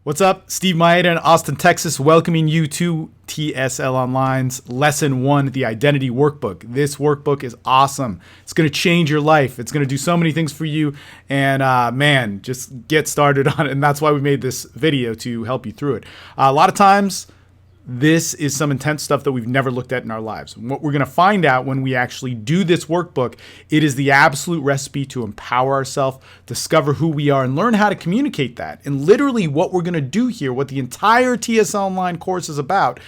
What's up? Steve Maeda in Austin, Texas, welcoming you to TSL Online's Lesson 1, the Identity Workbook. This workbook is awesome. It's going to change your life. It's going to do so many things for you. And man, just get started on it. And that's why we made this video, to help you through it. A lot of times, this is some intense stuff that we've never looked at in our lives. And what we're going to find out when we actually do this workbook, it is the absolute recipe to empower ourselves, discover who we are, and learn how to communicate that. And literally what we're going to do here, what the entire TSL Online course is about,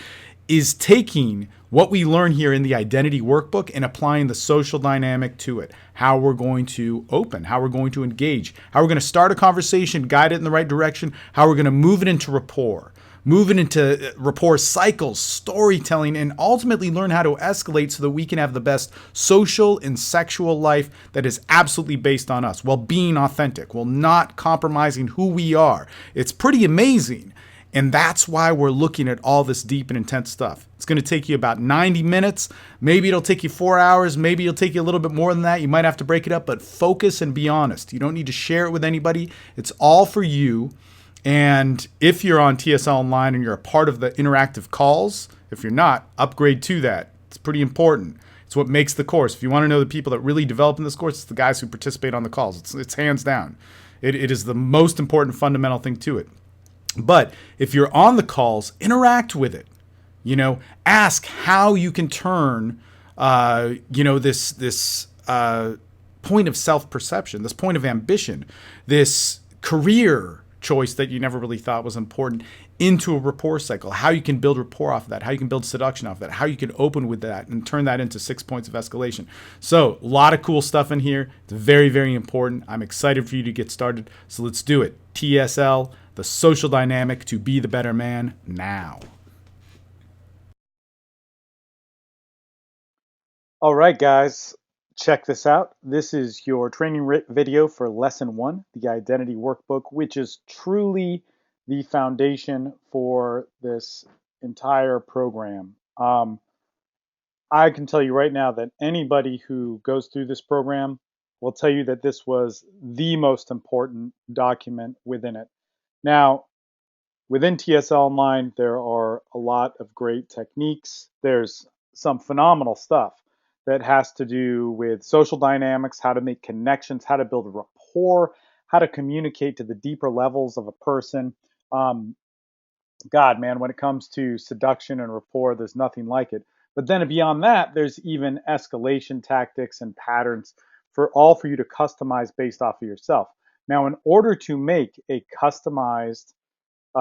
is taking what we learn here in the identity workbook and applying the social dynamic to it. How we're going to open, how we're going to engage, how we're going to start a conversation, guide it in the right direction, how we're going to move it into rapport. Moving into rapport cycles, storytelling, and ultimately learn how to escalate so that we can have the best social and sexual life that is absolutely based on us, while being authentic, while not compromising who we are. It's pretty amazing. And that's why we're looking at all this deep and intense stuff. It's going to take you about 90 minutes. Maybe it'll take you 4 hours. Maybe it'll take you a little bit more than that. You might have to break it up, but focus and be honest. You don't need to share it with anybody. It's all for you. And if you're on TSL Online and you're a part of the interactive calls, if you're not, upgrade to that. It's pretty important. It's what makes the course. If you want to know the people that really develop in this course, it's the guys who participate on the calls. It's hands down. It is the most important fundamental thing to it. But if you're on the calls, interact with it. Ask how you can turn, this point of self-perception, this point of ambition, this career choice that you never really thought was important, into a rapport cycle. How you can build rapport off of that, how you can build seduction off of that, how you can open with that and turn that into 6 points of escalation. So a lot of cool stuff in here. It's very, very important. I'm excited for you to get started. So let's do it. TSL, the social dynamic to be the better man now. All right, guys, check this out. This is your training video for lesson 1, the identity workbook, which is truly the foundation for this entire program. I can tell you right now that anybody who goes through this program will tell you that this was the most important document within it. Now, within TSL Online, there are a lot of great techniques. There's some phenomenal stuff that has to do with social dynamics, how to make connections, how to build rapport, how to communicate to the deeper levels of a person. Um, God, man, when it comes to seduction and rapport, there's nothing like it. But then beyond that, there's even escalation tactics and patterns for you to customize based off of yourself. Now, in order to make a customized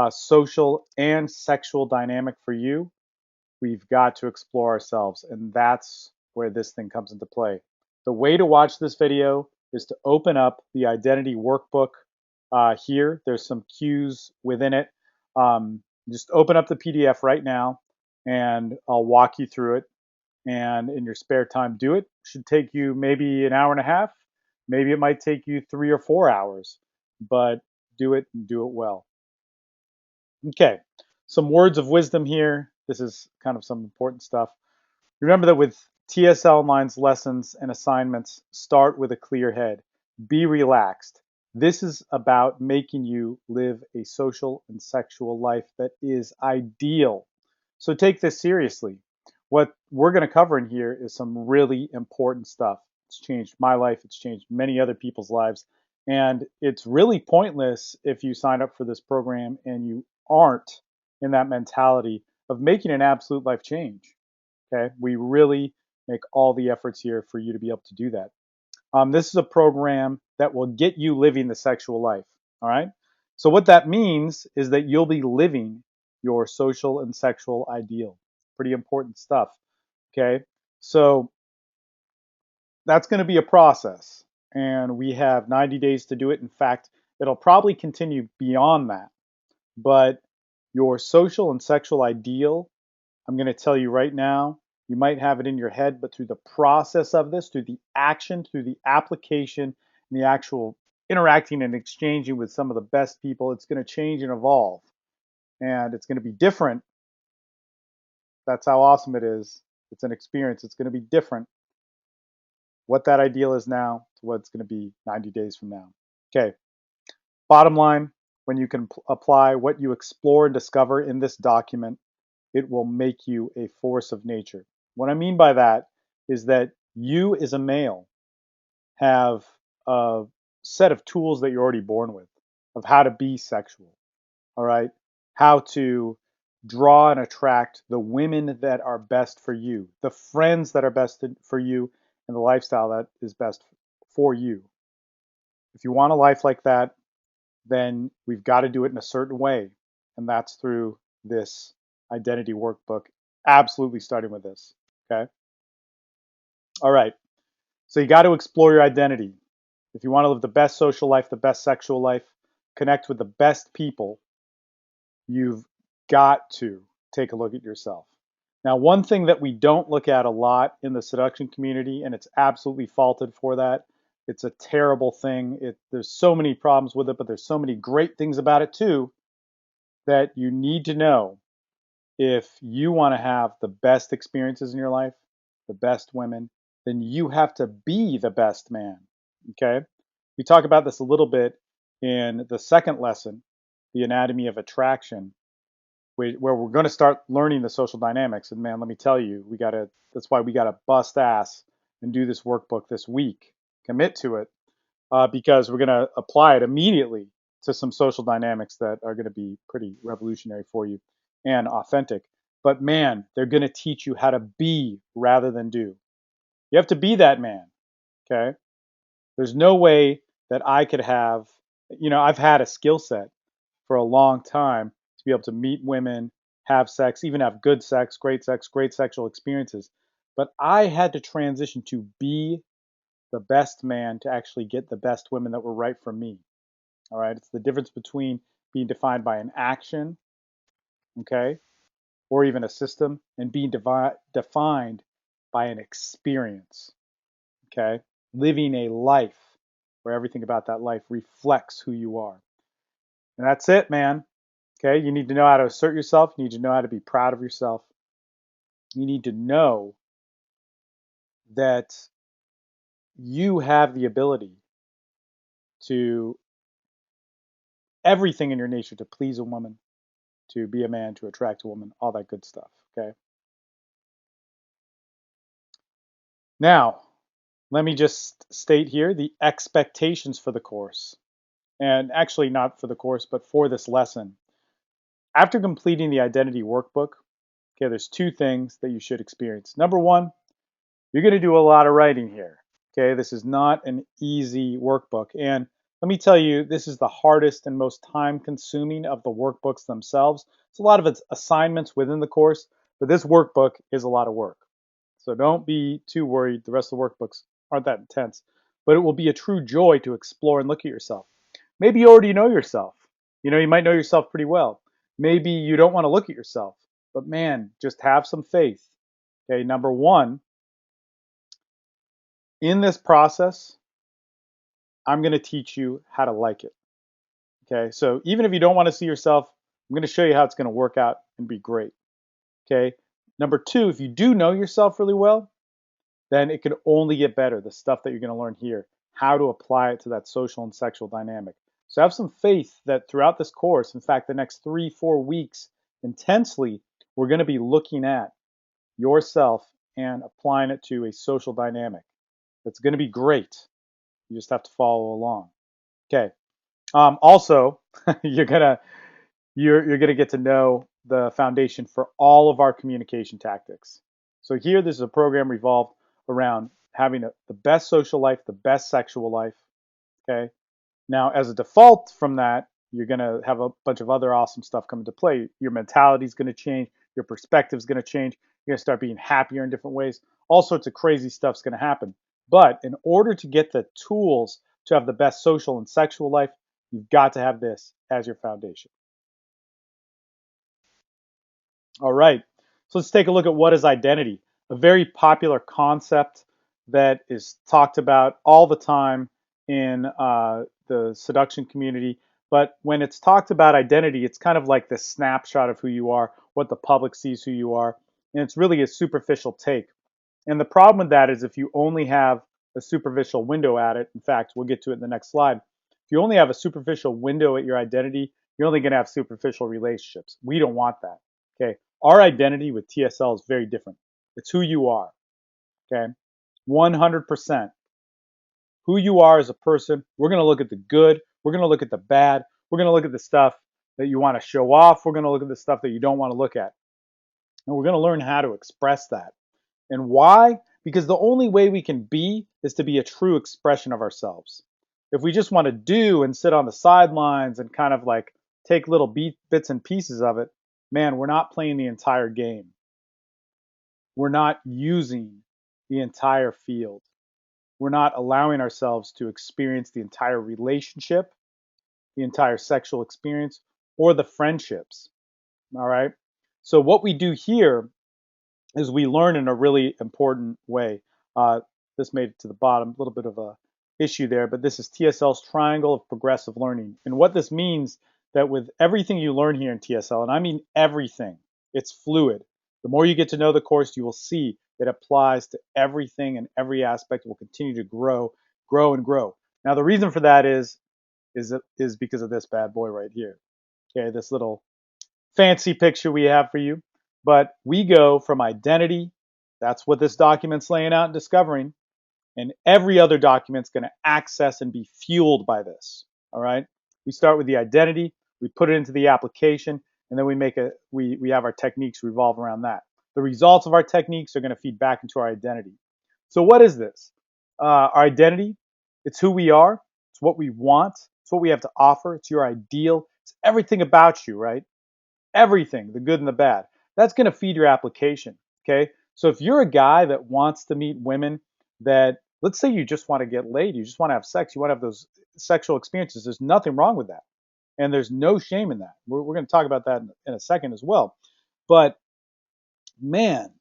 social and sexual dynamic for you, we've got to explore ourselves. And that's where this thing comes into play. The way to watch this video is to open up the identity workbook here. There's some cues within it. Just open up the PDF right now and I'll walk you through it. And in your spare time, do it. Should take you maybe an hour and a half. Maybe it might take you 3 or 4 hours, but do it and do it well. Okay, some words of wisdom here. This is kind of some important stuff. Remember that with TSL Online's lessons and assignments, start with a clear head. Be relaxed. This is about making you live a social and sexual life that is ideal. So take this seriously. What we're going to cover in here is some really important stuff. It's changed my life, it's changed many other people's lives. And it's really pointless if you sign up for this program and you aren't in that mentality of making an absolute life change. Okay, we really make all the efforts here for you to be able to do that. This is a program that will get you living the sexual life. All right. So what that means is that you'll be living your social and sexual ideal. Pretty important stuff. Okay. So that's going to be a process, and we have 90 days to do it. In fact, it'll probably continue beyond that. But your social and sexual ideal, I'm going to tell you right now, you might have it in your head, but through the process of this, through the action, through the application, and the actual interacting and exchanging with some of the best people, it's going to change and evolve. And it's going to be different. That's how awesome it is. It's an experience. It's going to be different. What that ideal is now to what it's going to be 90 days from now. Okay. Bottom line, when you can apply what you explore and discover in this document, it will make you a force of nature. What I mean by that is that you, as a male, have a set of tools that you're already born with of how to be sexual, all right? How to draw and attract the women that are best for you, the friends that are best for you, and the lifestyle that is best for you. If you want a life like that, then we've got to do it in a certain way. And that's through this identity workbook, absolutely starting with this. Okay. All right. So you got to explore your identity. If you want to live the best social life, the best sexual life, connect with the best people, you've got to take a look at yourself. Now, one thing that we don't look at a lot in the seduction community, and it's absolutely faulted for that, it's a terrible thing. There's so many problems with it, but there's so many great things about it too, that you need to know if you want to have the best experiences in your life, the best women, then you have to be the best man. Okay? We talk about this a little bit in the second lesson, the anatomy of attraction, where we're going to start learning the social dynamics. And man, let me tell you, that's why we got to bust ass and do this workbook this week. Commit to it because we're going to apply it immediately to some social dynamics that are going to be pretty revolutionary for you and authentic. But man, they're going to teach you how to be rather than do. You have to be that man. Okay. There's no way that I could have, I've had a skill set for a long time to be able to meet women, have sex, even have good sex, great sexual experiences. But I had to transition to be the best man to actually get the best women that were right for me. All right. It's the difference between being defined by an action, okay, or even a system, and being defined by an experience, okay? Living a life where everything about that life reflects who you are. And that's it, man. Okay. You need to know how to assert yourself. You need to know how to be proud of yourself. You need to know that you have the ability to everything in your nature to please a woman, to be a man, to attract a woman, all that good stuff. Okay. Now, let me just state here the expectations for the course. And actually, not for the course, but for this lesson. After completing the identity workbook, okay, there's two things that you should experience. Number one, you're going to do a lot of writing here. Okay, this is not an easy workbook. And let me tell you, this is the hardest and most time consuming of the workbooks themselves. It's a lot of its assignments within the course, but this workbook is a lot of work. So don't be too worried. The rest of the workbooks aren't that intense, but it will be a true joy to explore and look at yourself. Maybe you already know yourself. You might know yourself pretty well. Maybe you don't want to look at yourself, but man, just have some faith. Okay, number one, in this process, I'm going to teach you how to like it. Okay, so even if you don't want to see yourself, I'm going to show you how it's going to work out and be great. Okay, number two, if you do know yourself really well, then it can only get better. The stuff that you're going to learn here, how to apply it to that social and sexual dynamic. So have some faith that throughout this course, in fact, the next 3-4 weeks intensely, we're going to be looking at yourself and applying it to a social dynamic. That's going to be great. You just have to follow along. Okay. Also, you're gonna you're gonna get to know the foundation for all of our communication tactics. So here, this is a program revolved around having the best social life, the best sexual life. Okay. Now, as a default from that, you're gonna have a bunch of other awesome stuff come into play. Your mentality is gonna change. Your perspective is gonna change. You're gonna start being happier in different ways. All sorts of crazy stuff's gonna happen. But in order to get the tools to have the best social and sexual life, you've got to have this as your foundation. All right. So let's take a look at what is identity, a very popular concept that is talked about all the time in the seduction community. But when it's talked about identity, it's kind of like this snapshot of who you are, what the public sees who you are. And it's really a superficial take. And the problem with that is if you only have a superficial window at it, in fact, we'll get to it in the next slide. If you only have a superficial window at your identity, you're only going to have superficial relationships. We don't want that. Okay. Our identity with TSL is very different. It's who you are. Okay. 100% who you are as a person. We're going to look at the good. We're going to look at the bad. We're going to look at the stuff that you want to show off. We're going to look at the stuff that you don't want to look at. And we're going to learn how to express that. And why? Because the only way we can be is to be a true expression of ourselves. If we just want to do and sit on the sidelines and kind of like take little bits and pieces of it, man, we're not playing the entire game. We're not using the entire field. We're not allowing ourselves to experience the entire relationship, the entire sexual experience, or the friendships. All right. So, what we do here is we learn in a really important way. Uh, this made it to the bottom, a little bit of a issue there, but this is TSL's triangle of progressive learning. And what this means that with everything you learn here in TSL, and I mean everything, it's fluid. The more you get to know the course, you will see it applies to everything and every aspect will continue to grow, grow, and grow. Now, the reason for that is because of this bad boy right here. Okay, this little fancy picture we have for you. But we go from identity, that's what this document's laying out and discovering, and every other document's going to access and be fueled by this. All right. We start with the identity, we put it into the application, and then we have our techniques revolve around that. The results of our techniques are going to feed back into our identity. So what is this? Our identity, it's who we are, it's what we want, it's what we have to offer, it's your ideal, it's everything about you, right? Everything, the good and the bad. That's going to feed your application. Okay. So if you're a guy that wants to meet women that, let's say you just want to get laid, you just want to have sex, you want to have those sexual experiences, there's nothing wrong with that. And there's no shame in that. We're going to talk about that in a second as well. But man,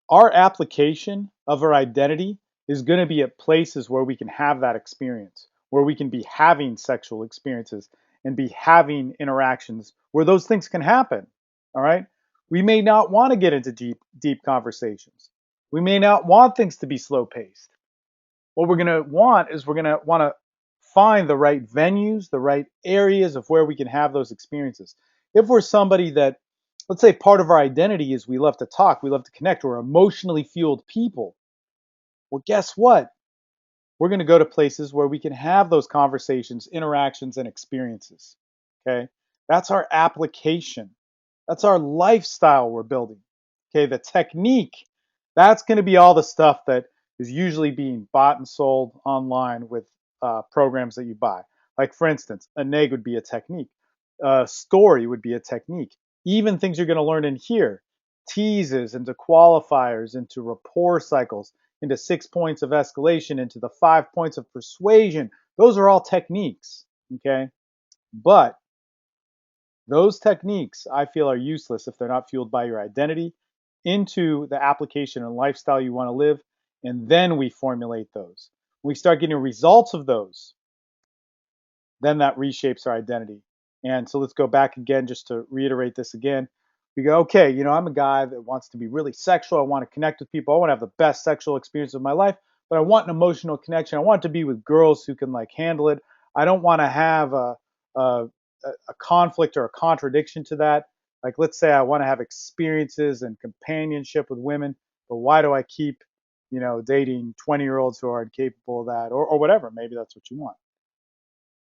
our application of our identity is going to be at places where we can have that experience, where we can be having sexual experiences and be having interactions where those things can happen. All right. We may not want to get into deep conversations. We may not want things to be slow paced. What we're going to want is we're going to want to find the right venues, the right areas of where we can have those experiences. If we're somebody that, let's say part of our identity is we love to talk, we love to connect, we're emotionally fueled people. Well, guess what? We're going to go to places where we can have those conversations, interactions, and experiences. Okay. That's our application. That's our lifestyle we're building. Okay. The technique, that's going to be all the stuff that is usually being bought and sold online with programs that you buy. Like, for instance, a neg would be a technique, a story would be a technique. Even things you're going to learn in here, teases into qualifiers, into rapport cycles, into 6 points of escalation, into the 5 points of persuasion. Those are all techniques. Okay. But those techniques, I feel, are useless if they're not fueled by your identity into the application and lifestyle you want to live. And then we formulate those. When we start getting results of those, then that reshapes our identity. And so let's go back again just to reiterate this again. We go, okay, I'm a guy that wants to be really sexual. I want to connect with people. I want to have the best sexual experience of my life, but I want an emotional connection. I want to be with girls who can like handle it. I don't want to have a, a conflict or a contradiction to that. Like, let's say I want to have experiences and companionship with women, but why do I keep, dating 20-year-olds who are incapable of that, or whatever? Maybe that's what you want.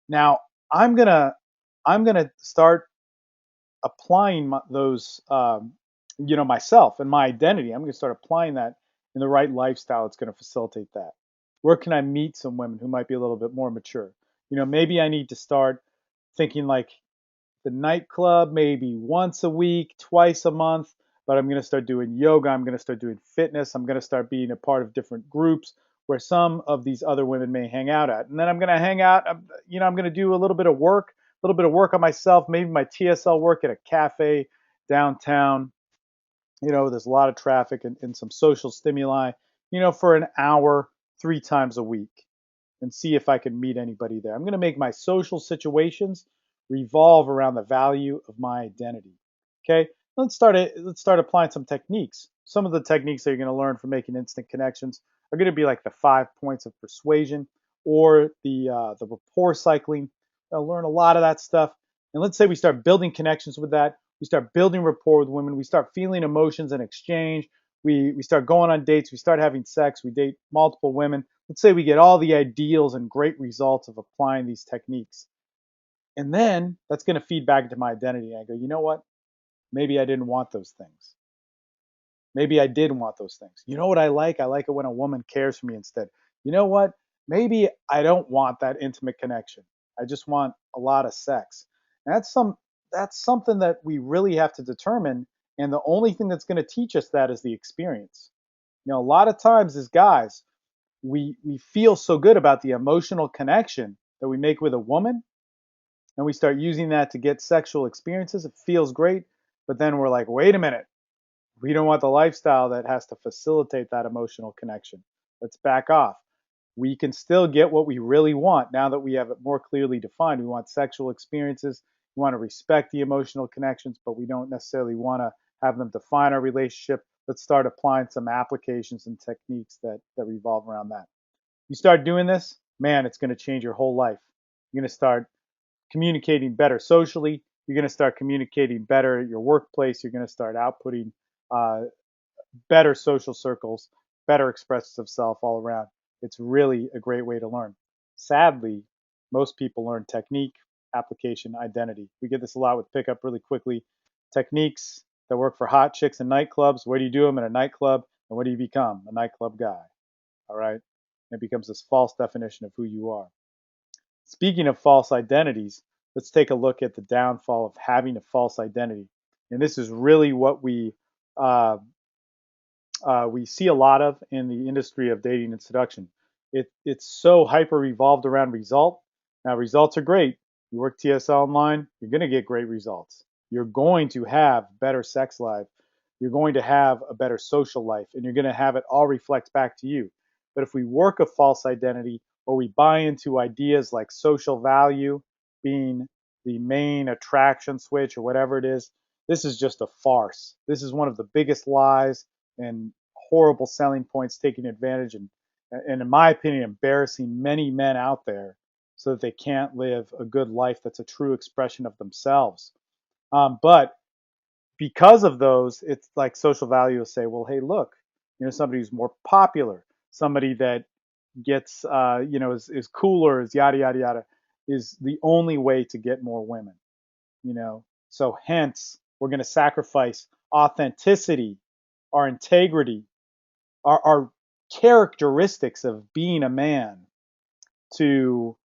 Now, I'm gonna start applying those, myself and my identity. I'm gonna start applying that in the right lifestyle. It's gonna facilitate that. Where can I meet some women who might be a little bit more mature? Maybe I need to start thinking like the nightclub maybe once a week, twice a month, but I'm going to start doing yoga. I'm going to start doing fitness. I'm going to start being a part of different groups where some of these other women may hang out at. And then I'm going to hang out, I'm going to do a little bit of work on myself, maybe my TSL work at a cafe downtown. There's a lot of traffic and some social stimuli, for an hour, 3 times a week and see if I can meet anybody there. I'm going to make my social situations revolve around the value of my identity. Okay, let's start applying some techniques. Some of the techniques that you're going to learn from making instant connections are going to be like the 5 points of persuasion or the rapport cycling learn a lot of that stuff. And let's say we start building connections with that. We start building rapport with women. We start feeling emotions in exchange. We start going on dates. We start having sex. We date multiple women. Let's say we get all the ideals and great results of applying these techniques. And then that's going to feed back into my identity. I go, you know what? Maybe I didn't want those things. Maybe I did want those things. You know what I like? I like it when a woman cares for me instead. You know what? Maybe I don't want that intimate connection. I just want a lot of sex. And that's something that we really have to determine. And the only thing that's going to teach us that is the experience. You know, a lot of times as guys, we feel so good about the emotional connection that we make with a woman, and we start using that to get sexual experiences. It feels great, but then we're like, wait a minute, we don't want the lifestyle that has to facilitate that emotional connection. Let's back off. We can still get what we really want now that we have it more clearly defined. We want sexual experiences. We want to respect the emotional connections, but we don't necessarily want to have them define our relationship. Let's start applying some applications and techniques that revolve around that. You start doing this, man, it's going to change your whole life. You're going to start communicating better socially. You're going to start communicating better at your workplace. You're going to start outputting uh, better social circles, better expressions of self all around. It's really a great way to learn. Sadly, most people learn technique, application, identity. We get this a lot with pickup really quickly. Techniques that work for hot chicks in nightclubs. Where do you do them in a nightclub? And what do you become? A nightclub guy. All right. And it becomes this false definition of who you are. Speaking of false identities, let's take a look at the downfall of having a false identity. And this is really what uh, we see a lot of in the industry of dating and seduction. It's so hyper revolved around result. Now, results are great. You work TSL online, you're going to get great results. You're going to have better sex life. You're going to have a better social life, and you're going to have it all reflect back to you. But if we work a false identity or we buy into ideas like social value being the main attraction switch or whatever it is, this is just a farce. This is one of the biggest lies and horrible selling points taking advantage and in my opinion, embarrassing many men out there so that they can't live a good life that's a true expression of themselves. But because of those, it's like social value will say, well, hey, look, you know, somebody who's more popular, somebody that gets, is cooler, is yada, yada, yada, is the only way to get more women, you know? So hence, we're going to sacrifice authenticity, our integrity, our characteristics of being a man to,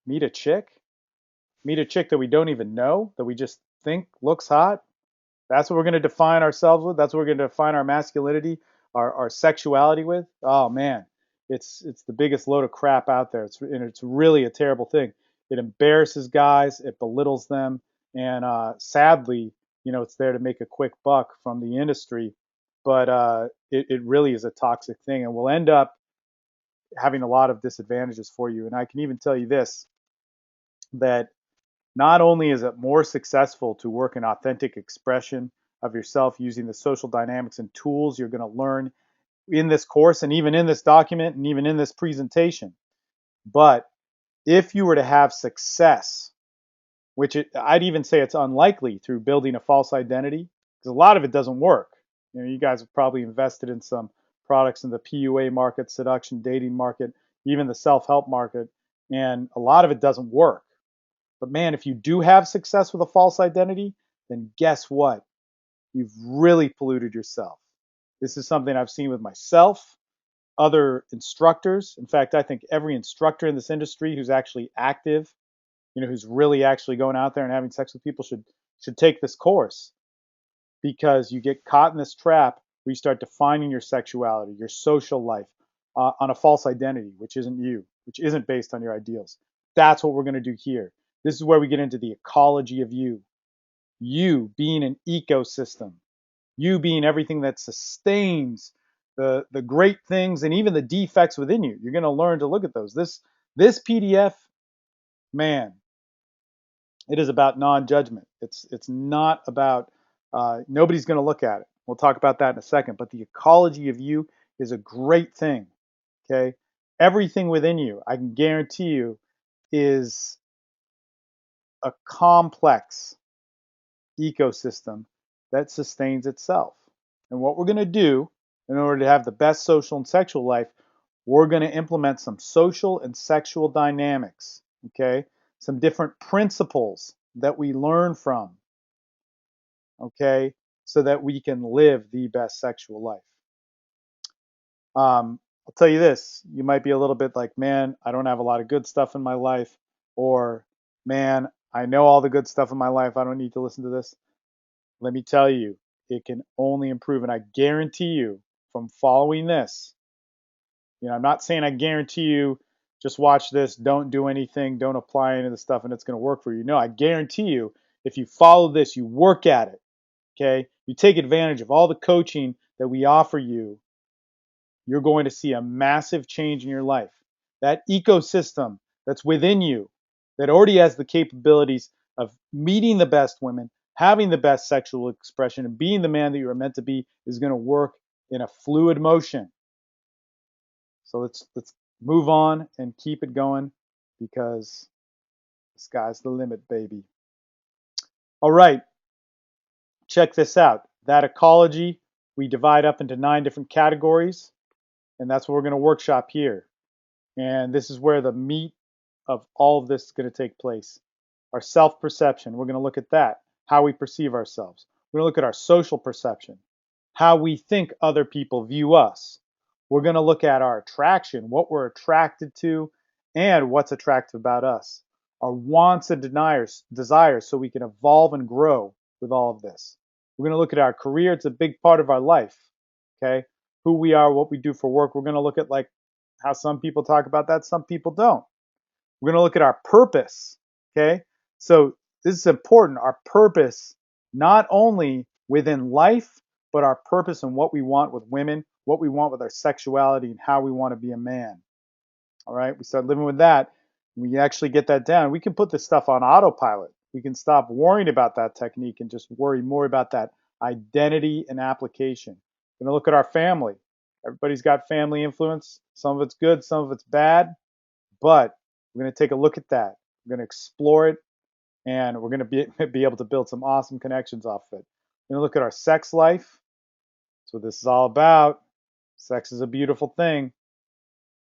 meet a chick that we don't even know, that we just think looks hot. That's what we're going to define ourselves with. That's what we're going to define our masculinity, our sexuality with. Oh man, it's the biggest load of crap out there. It's really a terrible thing. It embarrasses guys, it belittles them, and sadly, it's there to make a quick buck from the industry. But it really is a toxic thing, and will end up having a lot of disadvantages for you. And I can even tell you this, that not only is it more successful to work an authentic expression of yourself using the social dynamics and tools you're going to learn in this course and even in this document and even in this presentation, but if you were to have success, I'd even say it's unlikely through building a false identity, because a lot of it doesn't work. You guys have probably invested in some products in the PUA market, seduction, dating market, even the self-help market, and a lot of it doesn't work. But man, if you do have success with a false identity, then guess what? You've really polluted yourself. This is something I've seen with myself, other instructors. In fact, I think every instructor in this industry who's actually active, who's really actually going out there and having sex with people should take this course, because you get caught in this trap where you start defining your sexuality, your social life on a false identity, which isn't you, which isn't based on your ideals. That's what we're going to do here. This is where we get into the ecology of you being an ecosystem, you being everything that sustains the great things and even the defects within you. You're going to learn to look at those. This PDF, man, it is about non-judgment. It's not about nobody's going to look at it. We'll talk about that in a second. But the ecology of you is a great thing. Okay, everything within you, I can guarantee you, is a complex ecosystem that sustains itself. And what we're going to do in order to have the best social and sexual life, we're going to implement some social and sexual dynamics, okay? Some different principles that we learn from, okay? So that we can live the best sexual life. I'll tell you this, you might be a little bit like, man, I don't have a lot of good stuff in my life, or man, I know all the good stuff in my life. I don't need to listen to this. Let me tell you, it can only improve. And I guarantee you from following this, I'm not saying I guarantee you just watch this, don't do anything, don't apply any of the stuff and it's going to work for you. No, I guarantee you if you follow this, you work at it, okay? You take advantage of all the coaching that we offer you, you're going to see a massive change in your life. That ecosystem that's within you that already has the capabilities of meeting the best women, having the best sexual expression, and being the man that you're meant to be is going to work in a fluid motion. So let's move on and keep it going because the sky's the limit, baby. All right, check this out. That ecology, we divide up into 9 different categories, and that's what we're going to workshop here. And this is where the meat of all of this is going to take place. Our self-perception, we're going to look at that, how we perceive ourselves. We're going to look at our social perception, how we think other people view us. We're going to look at our attraction, what we're attracted to, and what's attractive about us. Our wants and desires so we can evolve and grow with all of this. We're going to look at our career. It's a big part of our life, okay? Who we are, what we do for work. We're going to look at like how some people talk about that, some people don't. We're going to look at our purpose, okay? So this is important, our purpose, not only within life, but our purpose and what we want with women, what we want with our sexuality, and how we want to be a man. All right, we start living with that. We actually get that down. We can put this stuff on autopilot. We can stop worrying about that technique and just worry more about that identity and application. We're going to look at our family. Everybody's got family influence. Some of it's good, some of it's bad, but we're going to take a look at that. We're going to explore it, and we're going to be able to build some awesome connections off of it. We're going to look at our sex life. That's what this is all about. Sex is a beautiful thing.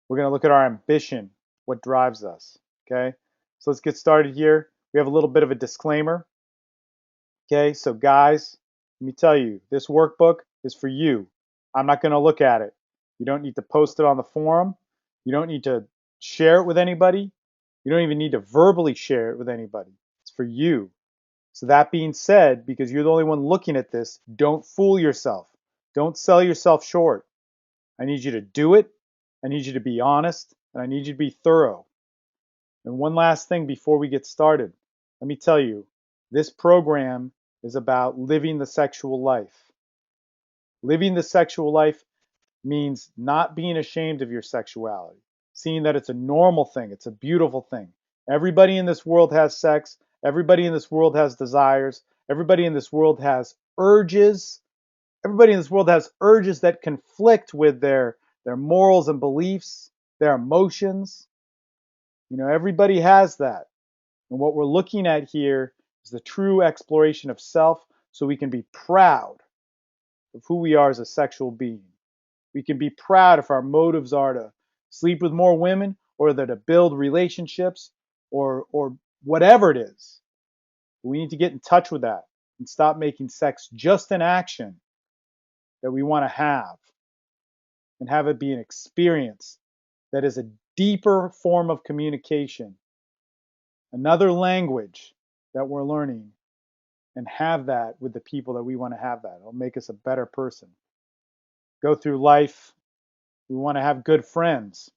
We're going to look at our ambition, what drives us. Okay, so let's get started here. We have a little bit of a disclaimer. Okay, so guys, let me tell you, this workbook is for you. I'm not going to look at it. You don't need to post it on the forum. You don't need to share it with anybody. You don't even need to verbally share it with anybody. It's for you. So that being said, because you're the only one looking at this, don't fool yourself. Don't sell yourself short. I need you to do it. I need you to be honest, and I need you to be thorough. And one last thing before we get started. Let me tell you, this program is about living the sexual life. Living the sexual life means not being ashamed of your sexuality, seeing that it's a normal thing, it's a beautiful thing. Everybody in this world has sex, everybody in this world has desires, everybody in this world has urges. Everybody in this world has urges that conflict with their morals and beliefs, their emotions. Everybody has that. And what we're looking at here is the true exploration of self so we can be proud of who we are as a sexual being. We can be proud if our motives are to sleep with more women or to build relationships or whatever it is. We need to get in touch with that and stop making sex just an action that we want to have and have it be an experience that is a deeper form of communication, another language that we're learning, and have that with the people that we want to have that. It'll make us a better person. Go through life. We want to have good friends.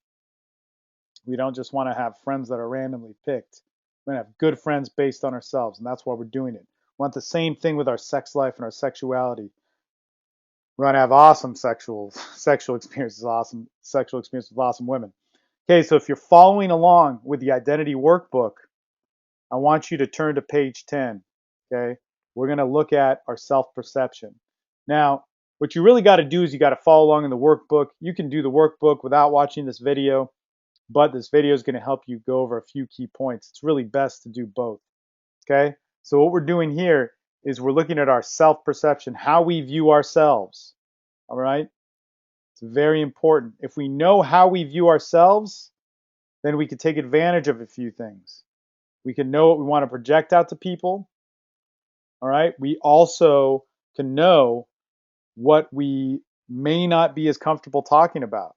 We don't just want to have friends that are randomly picked. We want to have good friends based on ourselves, and that's why we're doing it. We want the same thing with our sex life and our sexuality. We want to have awesome sexual experiences, awesome sexual experiences with awesome women. Okay, so if you're following along with the identity workbook, I want you to turn to page 10. Okay, we're going to look at our self-perception. Now, what you really got to do is you got to follow along in the workbook. You can do the workbook without watching this video. but this video is going to help you go over a few key points. It's really best to do both. Okay? So what we're doing here is we're looking at our self-perception, how we view ourselves. All right? It's very important. If we know how we view ourselves, then we can take advantage of a few things. We can know what we want to project out to people. All right? We also can know what we may not be as comfortable talking about.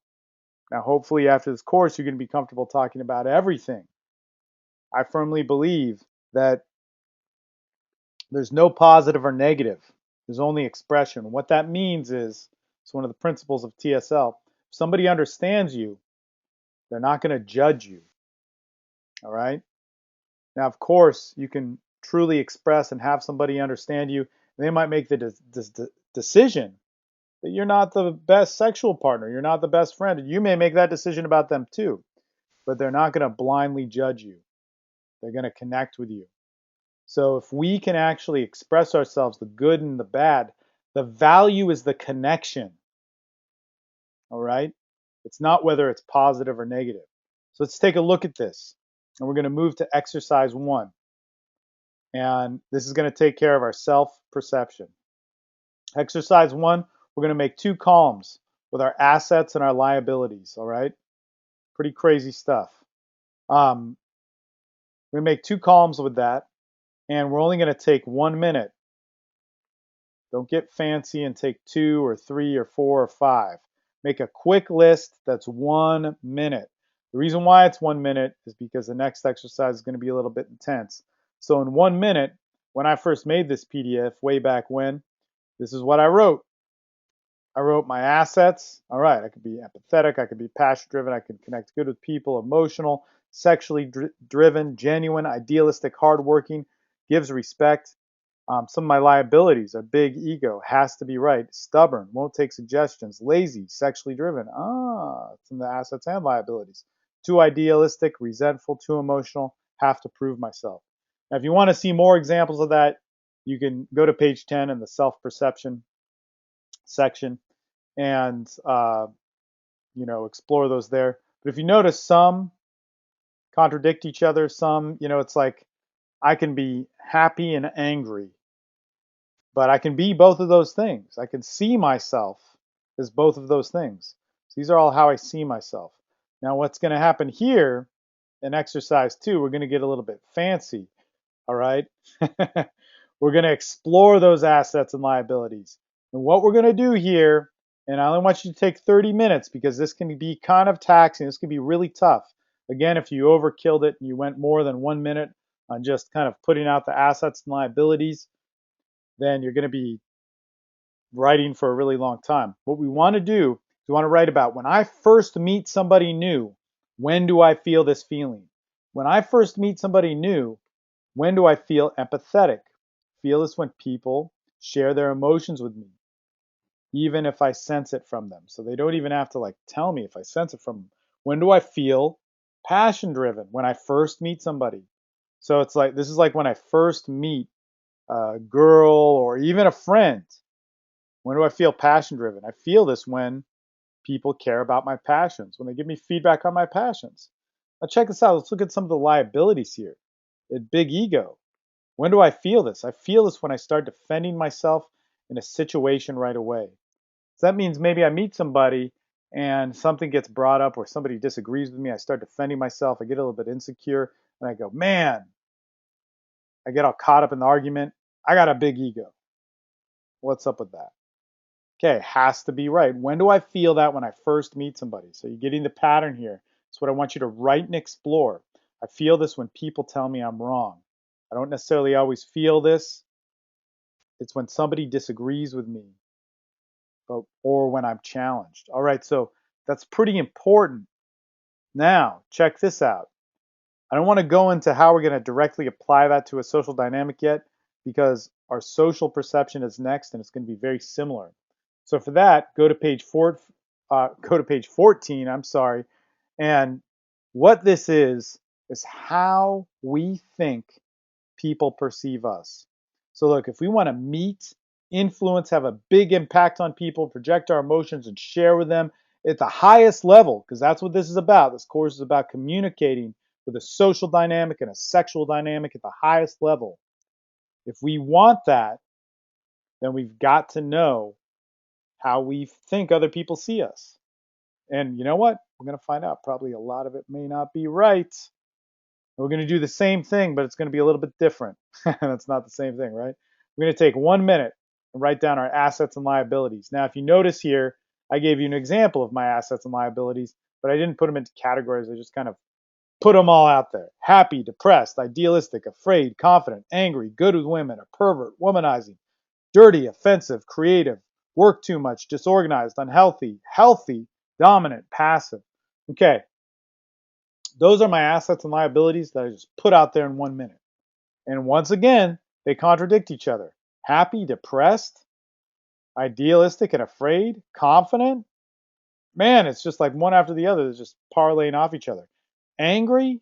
Now, hopefully, after this course, you're going to be comfortable talking about everything. I firmly believe that there's no positive or negative. There's only expression. What that means is, it's one of the principles of TSL. If somebody understands you, they're not going to judge you. All right? Now, of course, you can truly express and have somebody understand you. They might make the decision that you're not the best sexual partner, you're not the best friend. You may make that decision about them too, but they're not going to blindly judge you. They're going to connect with you. So if we can actually express ourselves, the good and the bad, the value is the connection. All right? It's not whether it's positive or negative. So let's take a look at this. And we're going to move to exercise 1. And this is going to take care of our self-perception. Exercise 1, we're going to make 2 columns with our assets and our liabilities. All right? Pretty crazy stuff. We're going to make 2 columns with that. And we're only going to take 1 minute. Don't get fancy and take 2 or 3 or 4 or 5. Make a quick list that's 1 minute. The reason why it's 1 minute is because the next exercise is going to be a little bit intense. So in 1 minute, when I first made this PDF way back when, this is what I wrote. I wrote my assets. All right, I could be empathetic, I could be passion driven, I could connect good with people, emotional, sexually driven, genuine, idealistic, hardworking, gives respect. Some of my liabilities are big ego, has to be right, stubborn, won't take suggestions, lazy, sexually driven. It's in the assets and liabilities. Too idealistic, resentful, too emotional, have to prove myself. Now, if you want to see more examples of that, you can go to page 10 in the self-perception section and explore those there. But if you notice, some contradict each other. Some, it's like I can be happy and angry, but I can be both of those things. I can see myself as both of those things. So these are all how I see myself. Now, what's going to happen here in exercise 2, we're going to get a little bit fancy. All right. We're going to explore those assets and liabilities. And what we're going to do here, and I only want you to take 30 minutes because this can be kind of taxing. This can be really tough. Again, if you overkilled it and you went more than 1 minute on just kind of putting out the assets and liabilities, then you're going to be writing for a really long time. What we want to do is we want to write about when I first meet somebody new, when do I feel this feeling? When I first meet somebody new, when do I feel empathetic? Feel this when people share their emotions with me, even if I sense it from them. So they don't even have to like tell me if I sense it from them. When do I feel passion driven? When I first meet somebody. So it's like, this is like when I first meet a girl or even a friend. When do I feel passion driven? I feel this when people care about my passions, when they give me feedback on my passions. Now check this out. Let's look at some of the liabilities here. Big ego. When do I feel this? I feel this when I start defending myself in a situation right away. So that means maybe I meet somebody and something gets brought up or somebody disagrees with me. I start defending myself. I get a little bit insecure and I go, man, I get all caught up in the argument. I got a big ego. What's up with that? Okay, has to be right. When do I feel that? When I first meet somebody. So you're getting the pattern here. It's what I want you to write and explore. I feel this when people tell me I'm wrong. I don't necessarily always feel this. It's when somebody disagrees with me or when I'm challenged. All right, so that's pretty important. Now, check this out. I don't want to go into how we're going to directly apply that to a social dynamic yet because our social perception is next and it's going to be very similar. So for that, go to page 14, I'm sorry. And what this is how we think people perceive us. So look, if we want to meet, influence, have a big impact on people, project our emotions and share with them at the highest level, because that's what this is about. This course is about communicating with a social dynamic and a sexual dynamic at the highest level. If we want that, then we've got to know how we think other people see us. And you know what? We're going to find out. Probably a lot of it may not be right. We're going to do the same thing, but it's going to be a little bit different. That's not the same thing, right? We're going to take 1 minute and write down our assets and liabilities. Now, if you notice here, I gave you an example of my assets and liabilities, but I didn't put them into categories. I just kind of put them all out there. Happy, depressed, idealistic, afraid, confident, angry, good with women, a pervert, womanizing, dirty, offensive, creative, work too much, disorganized, unhealthy, healthy, dominant, passive. Okay, those are my assets and liabilities that I just put out there in 1 minute. And once again, they contradict each other. Happy, depressed, idealistic and afraid, confident. Man, it's just like one after the other. It's just parlaying off each other. Angry,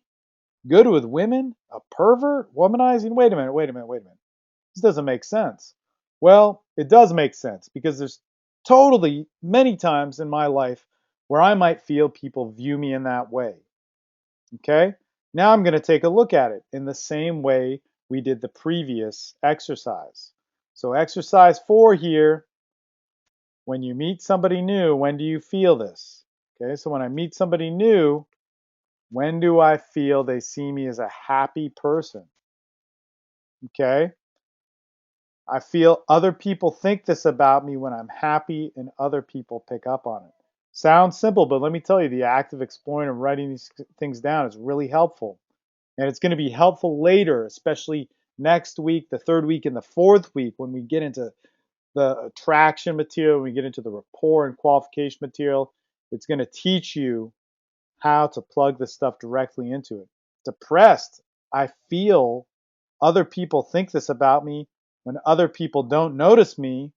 good with women, a pervert, womanizing. Wait a minute, wait a minute, wait a minute. This doesn't make sense. Well, it does make sense because there's totally many times in my life where I might feel people view me in that way. Okay? Now I'm going to take a look at it in the same way we did the previous exercise. So exercise 4 here, when you meet somebody new, when do you feel this? Okay, so when I meet somebody new, when do I feel they see me as a happy person? Okay? I feel other people think this about me when I'm happy and other people pick up on it. Sounds simple, but let me tell you, the act of exploring and writing these things down is really helpful. And it's going to be helpful later, especially next week, the third week, and the fourth week when we get into the attraction material, when we get into the rapport and qualification material. It's going to teach you how to plug this stuff directly into it. Depressed, I feel other people think this about me when other people don't notice me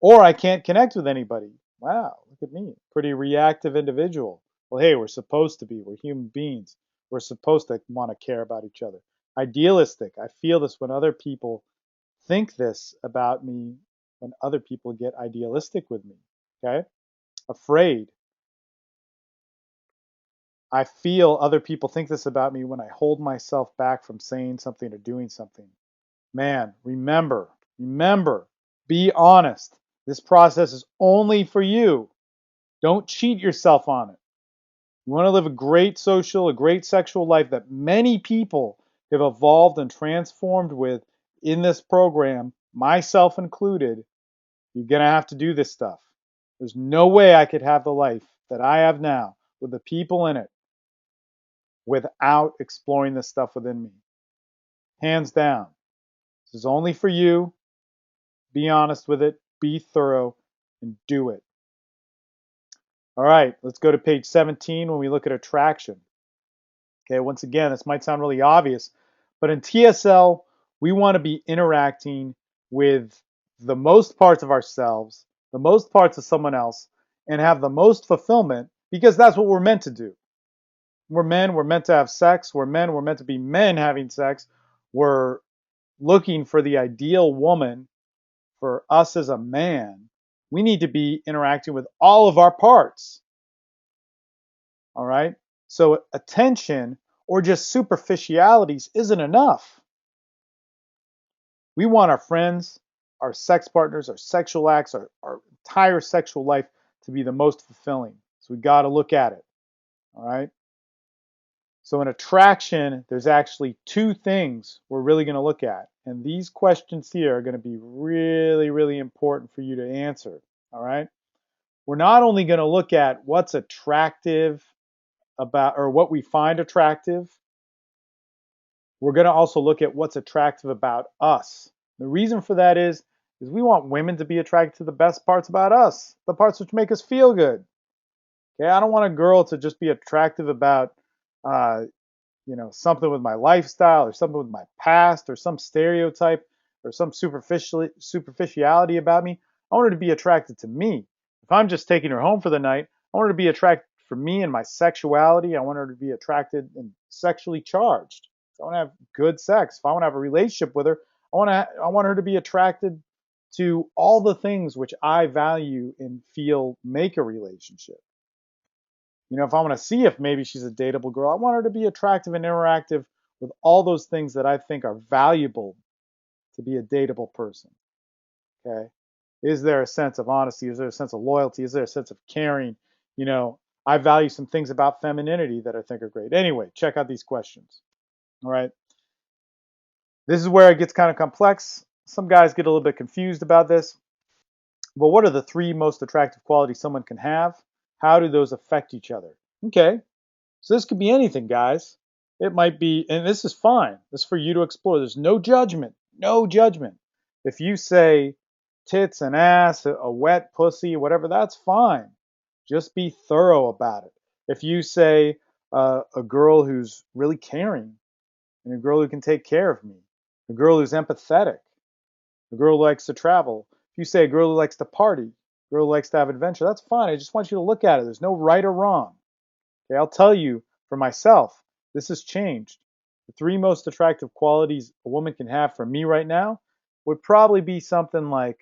or I can't connect with anybody. Wow, look at me. Pretty reactive individual. Well, hey, we're supposed to be. We're human beings. We're supposed to want to care about each other. Idealistic. I feel this when other people think this about me, when other people get idealistic with me. Okay? Afraid. I feel other people think this about me when I hold myself back from saying something or doing something. Man, remember, be honest. This process is only for you. Don't cheat yourself on it. You want to live a great social, a great sexual life that many people have evolved and transformed with in this program, myself included. You're going to have to do this stuff. There's no way I could have the life that I have now with the people in it without exploring this stuff within me. Hands down. This is only for you. Be honest with it, be thorough, and do it. All right, let's go to page 17 when we look at attraction. Okay, once again, this might sound really obvious, but in TSL, we want to be interacting with the most parts of ourselves, the most parts of someone else, and have the most fulfillment because that's what we're meant to do. We're men, we're meant to have sex, we're men, we're meant to be men having sex. We're looking for the ideal woman for us as a man. We need to be interacting with all of our parts. All right? So attention or just superficialities isn't enough. We want our friends, our sex partners, our sexual acts, our entire sexual life to be the most fulfilling. So we got to look at it. All right? So in attraction, there's actually two things we're really going to look at. And these questions here are going to be really, really important for you to answer. All right? We're not only going to look at what's attractive about or what we find attractive, we're going to also look at what's attractive about us. The reason for that is we want women to be attracted to the best parts about us, the parts which make us feel good. Okay, I don't want a girl to just be attractive about uh, something with my lifestyle or something with my past or some stereotype or some superficiality about me. I want her to be attracted to me. If I'm just taking her home for the night, I want her to be attracted for me and my sexuality. I want her to be attracted and sexually charged. I want to have good sex. If I want to have a relationship with her, I want her to be attracted to all the things which I value and feel make a relationship. If I want to see if maybe she's a dateable girl, I want her to be attractive and interactive with all those things that I think are valuable to be a dateable person. Okay. Is there a sense of honesty? Is there a sense of loyalty? Is there a sense of caring? You know, I value some things about femininity that I think are great. Anyway, check out these questions. All right. This is where it gets kind of complex. Some guys get a little bit confused about this. Well, what are the three most attractive qualities someone can have? How do those affect each other? Okay. So this could be anything, guys. It might be, and this is fine. This is for you to explore. There's no judgment. No judgment. If you say tits and ass, a wet pussy, whatever, that's fine. Just be thorough about it. If you say a girl who's really caring and a girl who can take care of me, a girl who's empathetic, a girl who likes to travel, if you say a girl who likes to party, a girl who likes to have adventure, that's fine. I just want you to look at it. There's no right or wrong. Okay, I'll tell you for myself, this has changed. The three most attractive qualities a woman can have for me right now would probably be something like,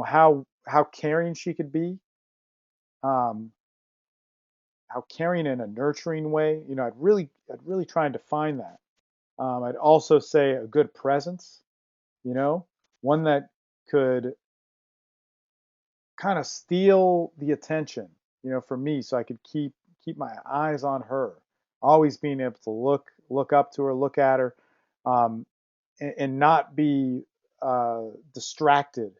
how caring she could be, um, how caring in a nurturing way. I'd really try and define that. I'd also say a good presence, you know, one that could kind of steal the attention, for me, so I could keep my eyes on her, always being able to look up to her, look at her, um, and not be distracted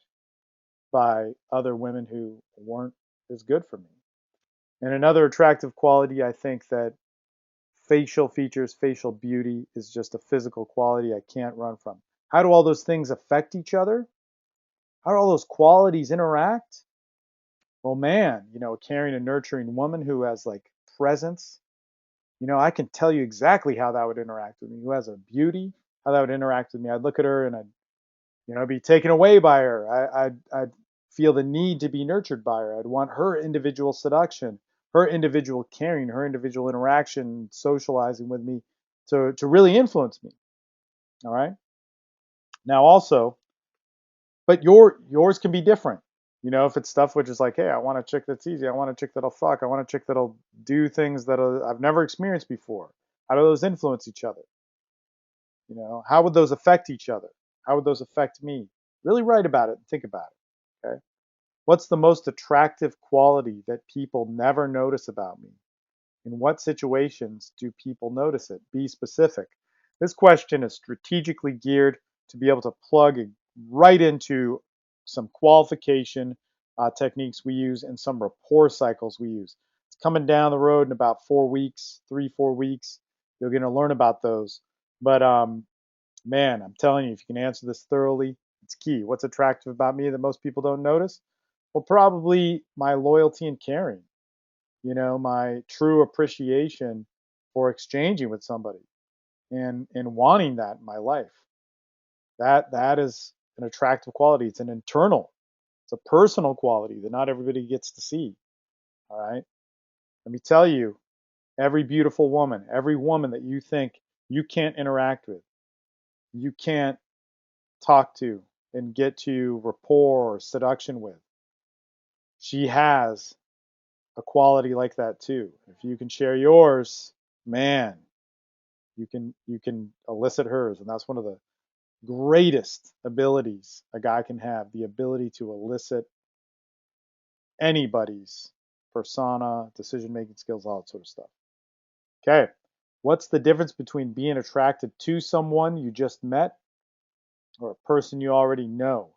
by other women who weren't as good for me. And another attractive quality, I think that facial features, facial beauty is just a physical quality I can't run from. How do all those things affect each other? How do all those qualities interact? Well, man, a caring and nurturing woman who has like presence, I can tell you exactly how that would interact with me. Who has a beauty, how that would interact with me. I'd look at her and I'd be taken away by her. I'd feel the need to be nurtured by her. I'd want her individual seduction, her individual caring, her individual interaction, socializing with me to really influence me. All right. Now, also, but yours can be different. If it's stuff which is like, hey, I want a chick that's easy. I want a chick that'll fuck. I want a chick that'll do things that I've never experienced before. How do those influence each other? How would those affect each other? How would those affect me? Really write about it and think about it. Okay. What's the most attractive quality that people never notice about me? In what situations do people notice it? Be specific. This question is strategically geared to be able to plug right into some qualification techniques we use and some rapport cycles we use. It's coming down the road in about 4 weeks, 3, 4 weeks. You're going to learn about those. But man, I'm telling you, if you can answer this thoroughly, it's key. What's attractive about me that most people don't notice? Well, probably my loyalty and caring, my true appreciation for exchanging with somebody and wanting that in my life. That is an attractive quality. It's an internal, it's a personal quality that not everybody gets to see. All right. Let me tell you, every beautiful woman, every woman that you think you can't interact with, you can't talk to and get to rapport or seduction with, she has a quality like that too. If you can share yours, man, you can elicit hers, and that's one of the greatest abilities a guy can have, the ability to elicit anybody's persona, decision making skills, all that sort of stuff. Okay. What's the difference between being attracted to someone you just met or a person you already know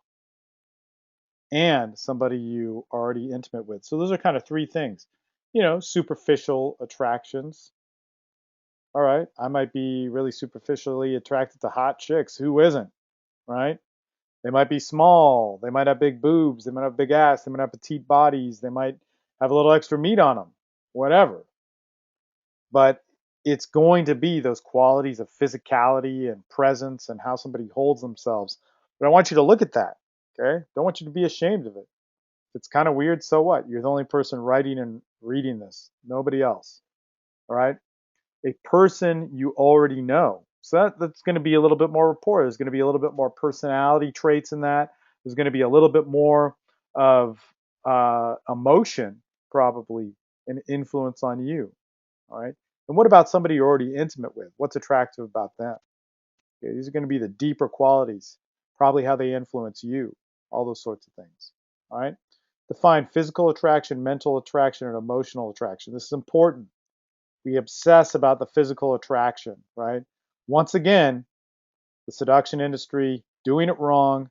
and somebody you already intimate with? So those are kind of three things. Superficial attractions. All right. I might be really superficially attracted to hot chicks. Who isn't? Right. They might be small. They might have big boobs. They might have big ass. They might have petite bodies. They might have a little extra meat on them. Whatever. But it's going to be those qualities of physicality and presence and how somebody holds themselves. But I want you to look at that. Okay. Don't want you to be ashamed of it. If it's kind of weird, so what? You're the only person writing and reading this. Nobody else. All right. A person you already know. So that's going to be a little bit more rapport. There's going to be a little bit more personality traits in that. There's going to be a little bit more of emotion probably an influence on you. All right. And what about somebody you're already intimate with? What's attractive about them? Okay, these are going to be the deeper qualities, probably how they influence you, all those sorts of things. All right. Define physical attraction, mental attraction, and emotional attraction. This is important. We obsess about the physical attraction, right? Once again, the seduction industry doing it wrong,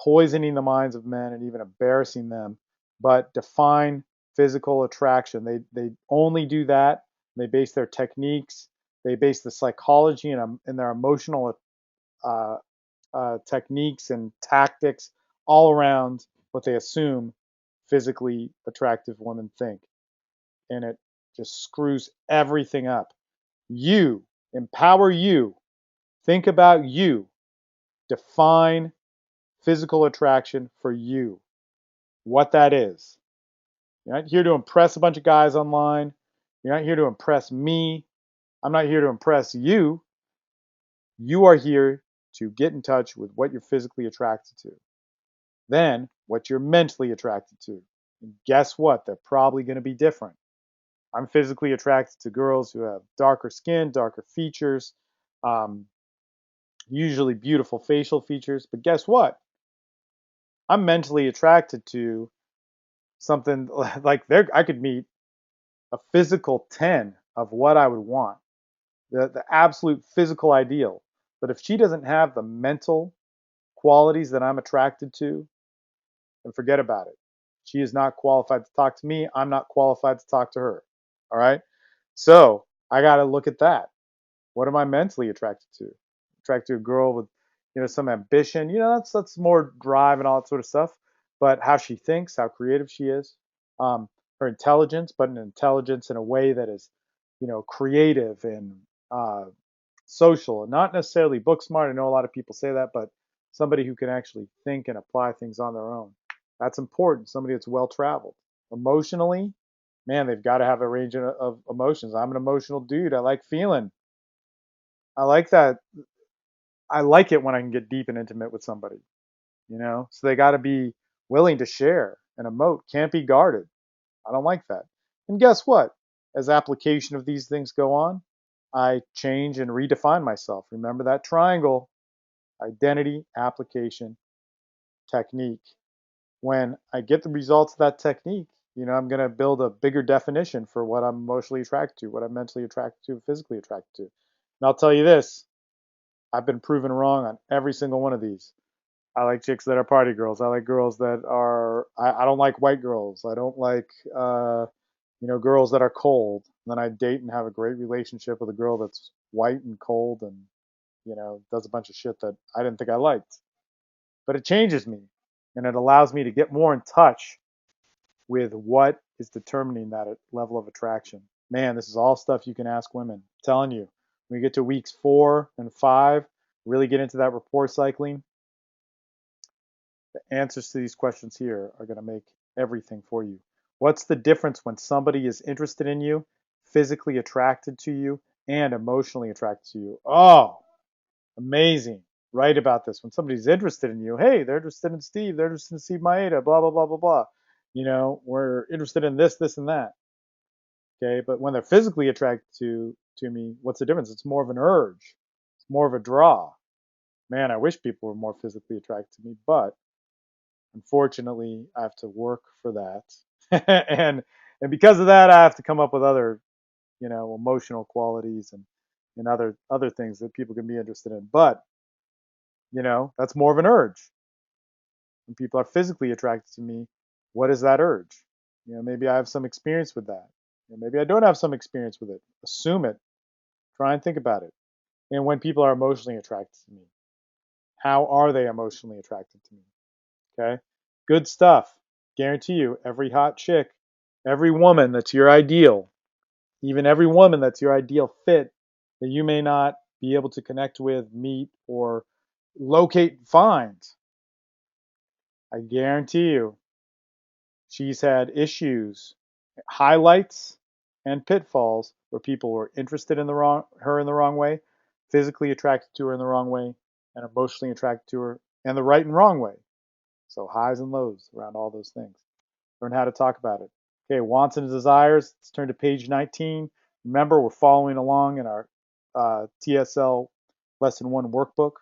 poisoning the minds of men and even embarrassing them. But define physical attraction. They only do that. They base their techniques. They base the psychology and their emotional uh, techniques and tactics all around what they assume physically attractive women think, and it just screws everything up. You empower you. Think about you. Define physical attraction for you, what that is. You're not here to impress a bunch of guys online. You're not here to impress me. I'm not here to impress you. You are here to get in touch with what you're physically attracted to. Then, what you're mentally attracted to. And guess what? They're probably going to be different. I'm physically attracted to girls who have darker skin, darker features, um, usually beautiful facial features. But guess what? I'm mentally attracted to something like there. I could meet a physical 10 of what I would want, the absolute physical ideal. But if she doesn't have the mental qualities that I'm attracted to, then forget about it. She is not qualified to talk to me. I'm not qualified to talk to her. All right. So I got to look at that. What am I mentally attracted to? Attracted to a girl with, some ambition. That's more drive and all that sort of stuff. But how she thinks, how creative she is, her intelligence, but an intelligence in a way that is, creative and social, and not necessarily book smart. I know a lot of people say that, but somebody who can actually think and apply things on their own. That's important. Somebody that's well traveled. Emotionally, man, they've got to have a range of emotions. I'm an emotional dude. I like feeling. I like that. I like it when I can get deep and intimate with somebody. So they got to be willing to share and emote, can't be guarded. I don't like that. And guess what? As application of these things go on, I change and redefine myself. Remember that triangle: identity, application, technique. When I get the results of that technique, I'm going to build a bigger definition for what I'm emotionally attracted to, what I'm mentally attracted to, physically attracted to. And I'll tell you this: I've been proven wrong on every single one of these. I like chicks that are party girls. I like girls that are. I don't like white girls. I don't like girls that are cold. And then I date and have a great relationship with a girl that's white and cold and does a bunch of shit that I didn't think I liked. But it changes me, and it allows me to get more in touch with what is determining that level of attraction. Man, this is all stuff you can ask women. I'm telling you, when we get to weeks 4 and 5, really get into that rapport cycling, the answers to these questions here are going to make everything for you. What's the difference when somebody is interested in you, physically attracted to you, and emotionally attracted to you? Oh, amazing. Write about this. When somebody's interested in you, hey, they're interested in Steve, they're interested in Steve Maeda, blah, blah, blah, blah, blah. We're interested in this, this, and that. Okay. But when they're physically attracted to me, what's the difference? It's more of an urge. It's more of a draw. Man, I wish people were more physically attracted to me, but unfortunately, I have to work for that. and because of that, I have to come up with other, emotional qualities and other things that people can be interested in. But, that's more of an urge. When people are physically attracted to me, what is that urge? Maybe I have some experience with that. Maybe I don't have some experience with it. Assume it. Try and think about it. And when people are emotionally attracted to me, how are they emotionally attracted to me? Okay. Good stuff. Guarantee you, every hot chick, every woman that's your ideal, even every woman that's your ideal fit that you may not be able to connect with, meet, or locate, find, I guarantee you, she's had issues, highlights, and pitfalls where people were interested in her in the wrong way, physically attracted to her in the wrong way, and emotionally attracted to her in the right and wrong way. So highs and lows around all those things. Learn how to talk about it. Okay, wants and desires. Let's turn to page 19. Remember, we're following along in our TSL Lesson 1 workbook.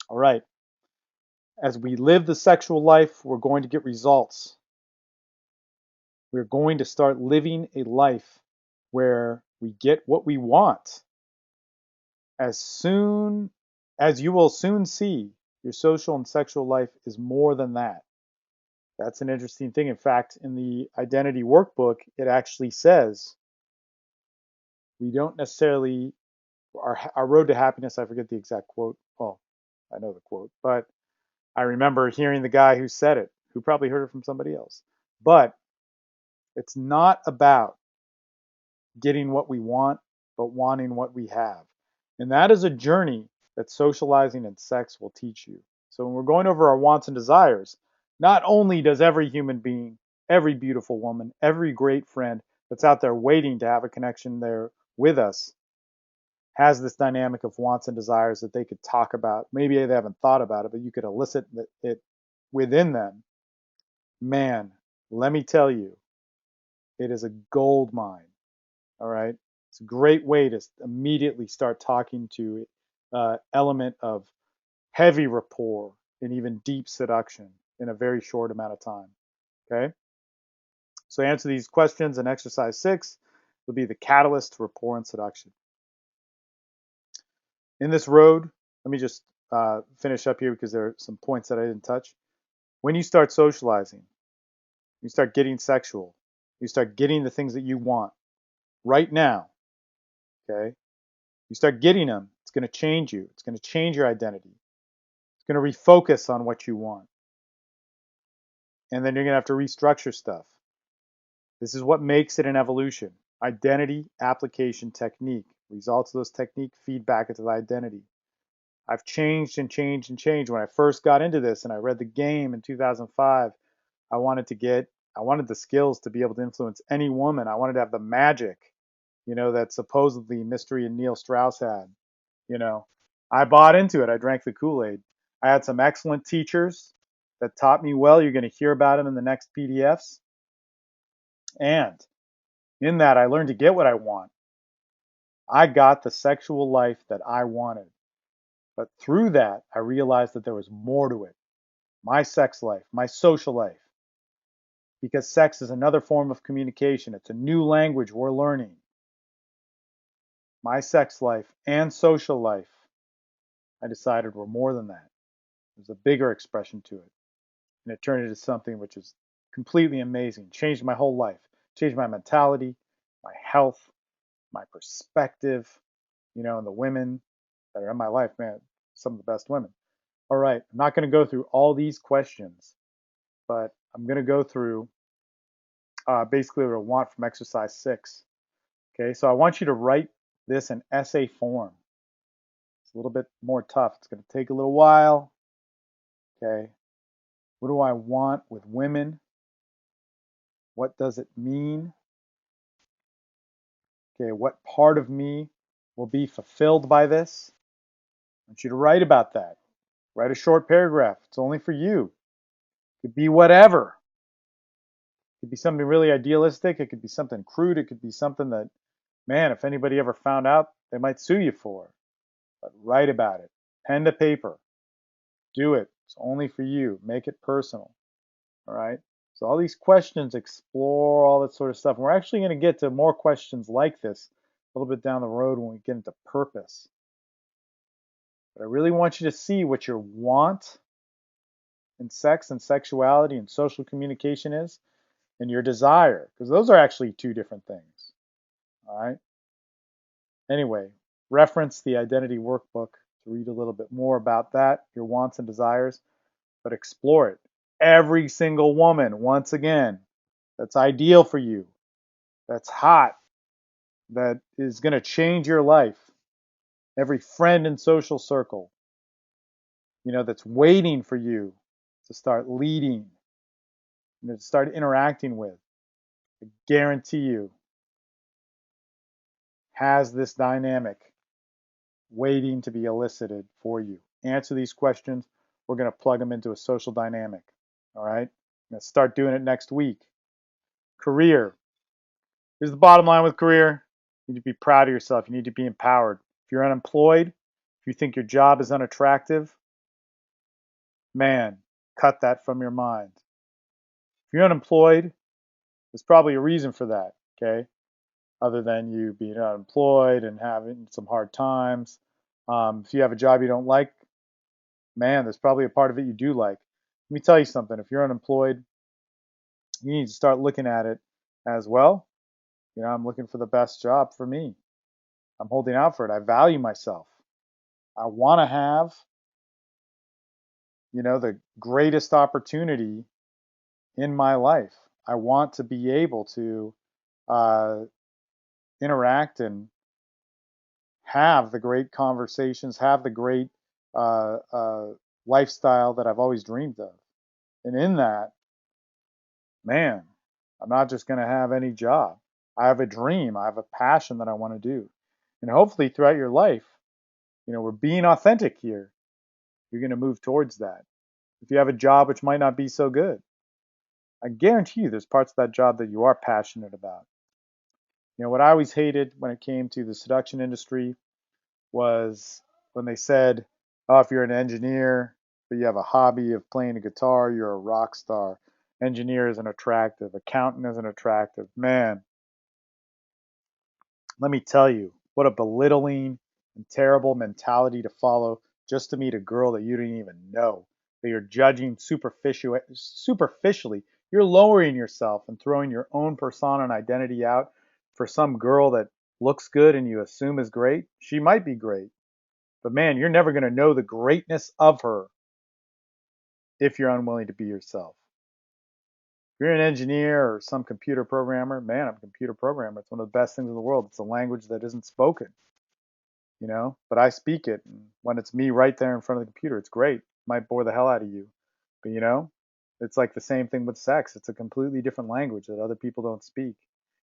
All right, as we live the sexual life, we're going to get results. We're going to start living a life where we get what we want. As soon as you will soon see, your social and sexual life is more than that. That's an interesting thing. In fact, in the identity workbook, it actually says we don't necessarily, our road to happiness, I forget the exact quote. Well, I know the quote, but I remember hearing the guy who said it, who probably heard it from somebody else. But it's not about getting what we want, but wanting what we have. And that is a journey that socializing and sex will teach you. So when we're going over our wants and desires, not only does every human being, every beautiful woman, every great friend that's out there waiting to have a connection there with us has this dynamic of wants and desires that they could talk about. Maybe they haven't thought about it, but you could elicit it within them. Man, let me tell you, it is a gold mine. All right. It's a great way to immediately start talking to element of heavy rapport and even deep seduction in a very short amount of time. Okay. So answer these questions in exercise 6 will be the catalyst to rapport and seduction. In this road, let me just finish up here because there are some points that I didn't touch. When you start socializing, you start getting sexual, you start getting the things that you want right now. Okay. You start getting them, it's going to change you. It's going to change your identity. It's going to refocus on what you want. And then you're going to have to restructure stuff. This is what makes it an evolution. Identity, application, technique. Results of those technique feed back into the identity. I've changed and changed and changed. When I first got into this and I read the game in 2005, I wanted the skills to be able to influence any woman. I wanted to have the magic, that supposedly Mystery and Neil Strauss had. You know, I bought into it. I drank the Kool-Aid. I had some excellent teachers that taught me well. You're going to hear about them in the next PDFs. And in that, I learned to get what I want. I got the sexual life that I wanted. But through that, I realized that there was more to it. My sex life, my social life. Because sex is another form of communication. It's a new language we're learning. My sex life and social life, I decided were more than that. There's a bigger expression to it. And it turned into something which is completely amazing. Changed my whole life, changed my mentality, my health, my perspective, and the women that are in my life, man, some of the best women. All right, I'm not going to go through all these questions, but I'm going to go through basically what I want from exercise 6. Okay, so I want you to write this in essay form. It's a little bit more tough. It's going to take a little while. Okay, what do I want with women? What does it mean? Okay, what part of me will be fulfilled by this? I want you to write about that. Write a short paragraph. It's only for you. It could be whatever. It could be something really idealistic. It could be something crude. It could be something that, man, if anybody ever found out, they might sue you for. But write about it. Pen to paper. Do it. It's only for you. Make it personal. All right? So all these questions explore all that sort of stuff. And we're actually going to get to more questions like this a little bit down the road when we get into purpose. But I really want you to see what your want in sex and sexuality and social communication is and your desire, because those are actually two different things. All right? Anyway, reference the identity workbook to read a little bit more about that, your wants and desires, but explore it. Every single woman, once again, that's ideal for you, that's hot, that is going to change your life. Every friend and social circle, that's waiting for you to start leading, to start interacting with. I guarantee you has this dynamic waiting to be elicited for you. Answer these questions. We're going to plug them into a social dynamic. All right. I'm going to start doing it next week. Career. Here's the bottom line with career. You need to be proud of yourself. You need to be empowered. If you're unemployed, if you think your job is unattractive, man, cut that from your mind. If you're unemployed, there's probably a reason for that, okay? Other than you being unemployed and having some hard times. If you have a job you don't like, man, there's probably a part of it you do like. Let me tell you something. If you're unemployed, you need to start looking at it as well. I'm looking for the best job for me. I'm holding out for it. I value myself. I want to have, the greatest opportunity in my life. I want to be able to uh, interact and have the great conversations, have the great uh, uh, lifestyle that I've always dreamed of. And in that, man, I'm not just going to have any job. I have a dream. I have a passion that I want to do. And hopefully throughout your life, we're being authentic here. You're going to move towards that. If you have a job which might not be so good, I guarantee you there's parts of that job that you are passionate about. What I always hated when it came to the seduction industry was when they said, oh, if you're an engineer, but you have a hobby of playing a guitar, you're a rock star. Engineer isn't attractive. Accountant isn't attractive. Man, let me tell you, what a belittling and terrible mentality to follow just to meet a girl that you didn't even know, that you're judging superficially. You're lowering yourself and throwing your own persona and identity out for some girl that looks good and you assume is great. She might be great, but man, you're never going to know the greatness of her if you're unwilling to be yourself. If you're an engineer or some computer programmer, man, I'm a computer programmer. It's one of the best things in the world. It's a language that isn't spoken, but I speak it. And when it's me right there in front of the computer, it's great. It might bore the hell out of you. But, it's like the same thing with sex. It's a completely different language that other people don't speak.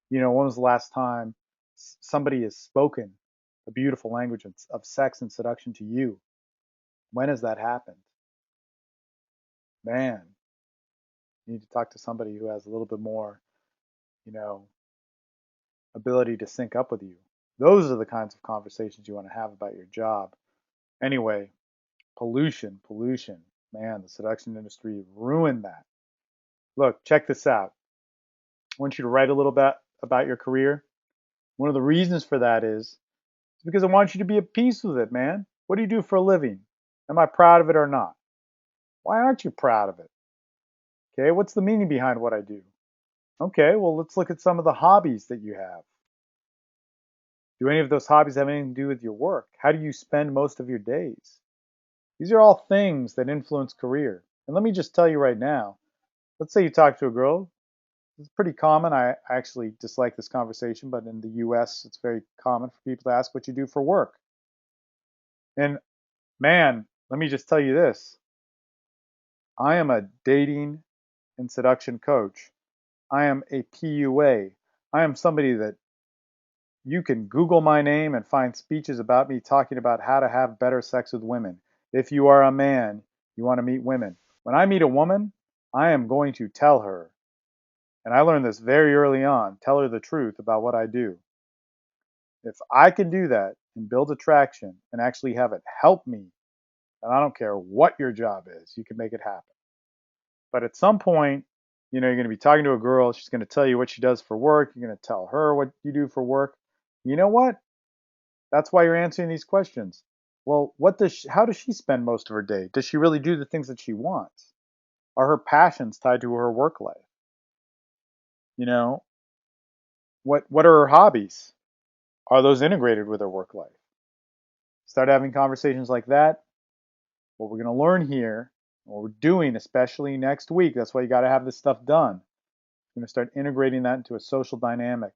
When was the last time somebody has spoken a beautiful language of sex and seduction to you? When has that happened? Man, you need to talk to somebody who has a little bit more, you know, ability to sync up with you. Those are the kinds of conversations you want to have about your job. Anyway, pollution. Man, the seduction industry ruined that. Look, check this out. I want you to write a little bit about your career. One of the reasons for that is because I want you to be at peace with it, man. What do you do for a living? Am I proud of it or not? Why aren't you proud of it? Okay, what's the meaning behind what I do? Okay, well, let's look at some of the hobbies that you have. Do any of those hobbies have anything to do with your work? How do you spend most of your days? These are all things that influence career. And let me just tell you right now, let's say you talk to a girl. It's pretty common. I actually dislike this conversation, but in the US, it's very common for people to ask what you do for work. And man, let me just tell you this. I am a dating and seduction coach. I am a PUA. I am somebody that you can Google my name and find speeches about me talking about how to have better sex with women. If you are a man, you want to meet women. When I meet a woman, I am going to tell her, and I learned this very early on, tell her the truth about what I do. If I can do that and build attraction and actually have it help me, and I don't care what your job is, you can make it happen. But at some point, you're going to be talking to a girl, she's going to tell you what she does for work, you're going to tell her what you do for work. You know what? That's why you're answering these questions. Well, how does she spend most of her day? Does she really do the things that she wants? Are her passions tied to her work life? You know, what are her hobbies? Are those integrated with her work life? Start having conversations like that. What we're going to learn here, what we're doing, especially next week, that's why you got to have this stuff done. You're going to start integrating that into a social dynamic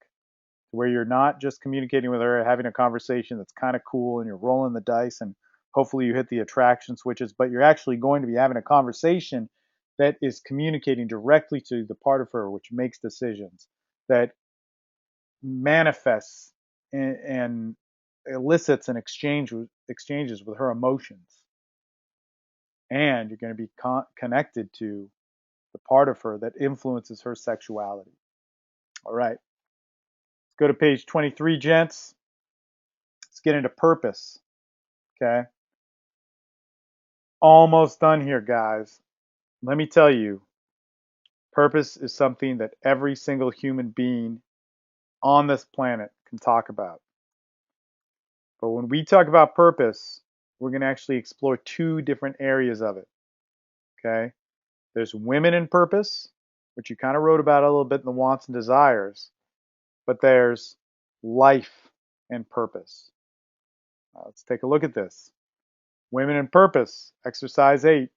where you're not just communicating with her, having a conversation that's kind of cool and you're rolling the dice and hopefully you hit the attraction switches, but you're actually going to be having a conversation that is communicating directly to the part of her which makes decisions, that manifests and elicits an exchanges with her emotions. And you're going to be connected to the part of her that influences her sexuality. All right, let's go to page 23, gents. Let's get into purpose. Okay, almost done here, guys. Let me tell you, purpose is something that every single human being on this planet can talk about. But when we talk about purpose, we're going to actually explore two different areas of it. Okay, there's women in purpose, which you kind of wrote about a little bit in the wants and desires, but there's life and purpose. Let's take a look at this. Women in purpose, exercise 8.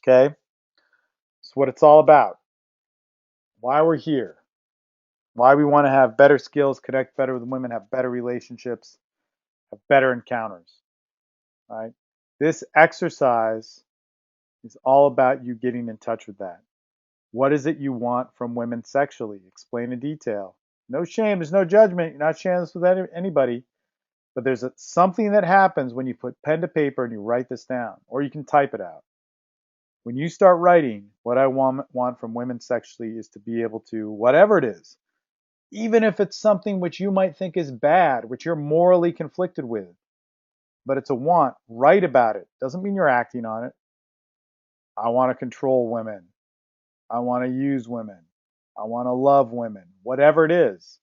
Okay, it's what it's all about. Why we're here, why we want to have better skills, connect better with women, have better relationships, have better encounters. Right? This exercise is all about you getting in touch with that. What is it you want from women sexually? Explain in detail. No shame, there's no judgment. You're not sharing this with anybody. But there's something that happens when you put pen to paper and you write this down, or you can type it out. When you start writing, what I want from women sexually is to be able to, whatever it is, even if it's something which you might think is bad, which you're morally conflicted with, but it's a want, write about it. Doesn't mean you're acting on it. I want to control women. I want to use women. I want to love women, whatever it is.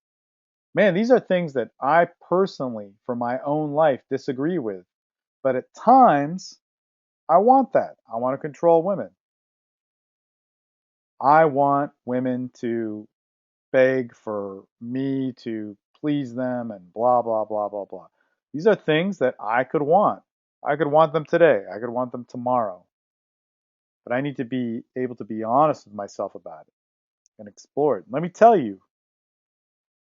Man, these are things that I personally, for my own life, disagree with. But at times, I want that. I want to control women. I want women to beg for me to please them and blah, blah, blah, blah, blah. These are things that I could want. I could want them today. I could want them tomorrow. But I need to be able to be honest with myself about it and explore it. Let me tell you,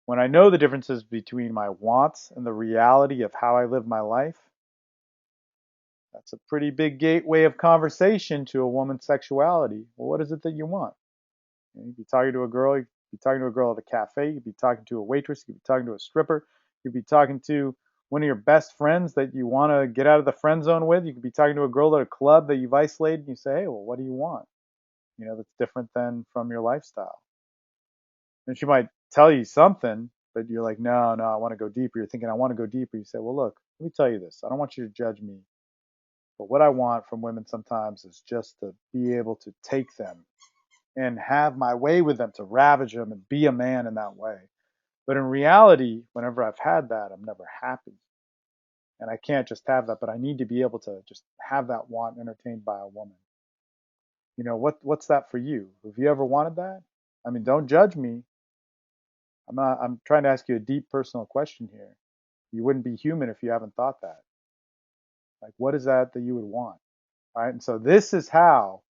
when I know the differences between my wants and the reality of how I live my life, that's a pretty big gateway of conversation to a woman's sexuality. Well, what is it that you want? You'd be talking to a girl, you'd be talking to a girl at a cafe, you'd be talking to a waitress, you'd be talking to a stripper, you'd be talking to one of your best friends that you want to get out of the friend zone with. You could be talking to a girl at a club that you've isolated and you say, hey, well, what do you want? That's different than from your lifestyle. And she might tell you something, but you're like, no, no, I want to go deeper. You're thinking, I want to go deeper. You say, well, look, let me tell you this. I don't want you to judge me. But what I want from women sometimes is just to be able to take them and have my way with them, to ravage them and be a man in that way. But in reality, whenever I've had that, I'm never happy. And I can't just have that, but I need to be able to just have that want entertained by a woman. What's that for you? Have you ever wanted that? I mean, don't judge me. I'm trying to ask you a deep personal question here. You wouldn't be human if you haven't thought that. Like, what is that you would want? All right. And so this is how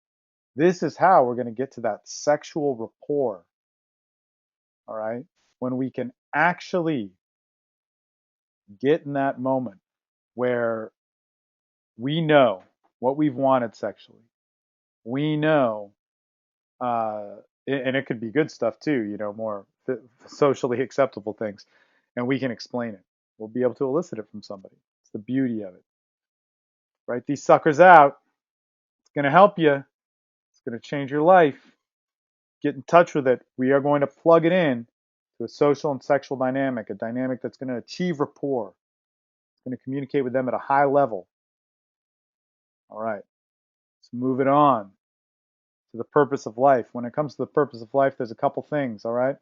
we're going to get to that sexual rapport. All right. When we can actually get in that moment where we know what we've wanted sexually. We know, and it could be good stuff too, more socially acceptable things, and we can explain it. We'll be able to elicit it from somebody. It's the beauty of it. Write these suckers out. It's going to help you. It's going to change your life. Get in touch with it. We are going to plug it in to a social and sexual dynamic, a dynamic that's going to achieve rapport. It's going to communicate with them at a high level. All right. Let's move it on to the purpose of life. When it comes to the purpose of life, there's a couple things, all right?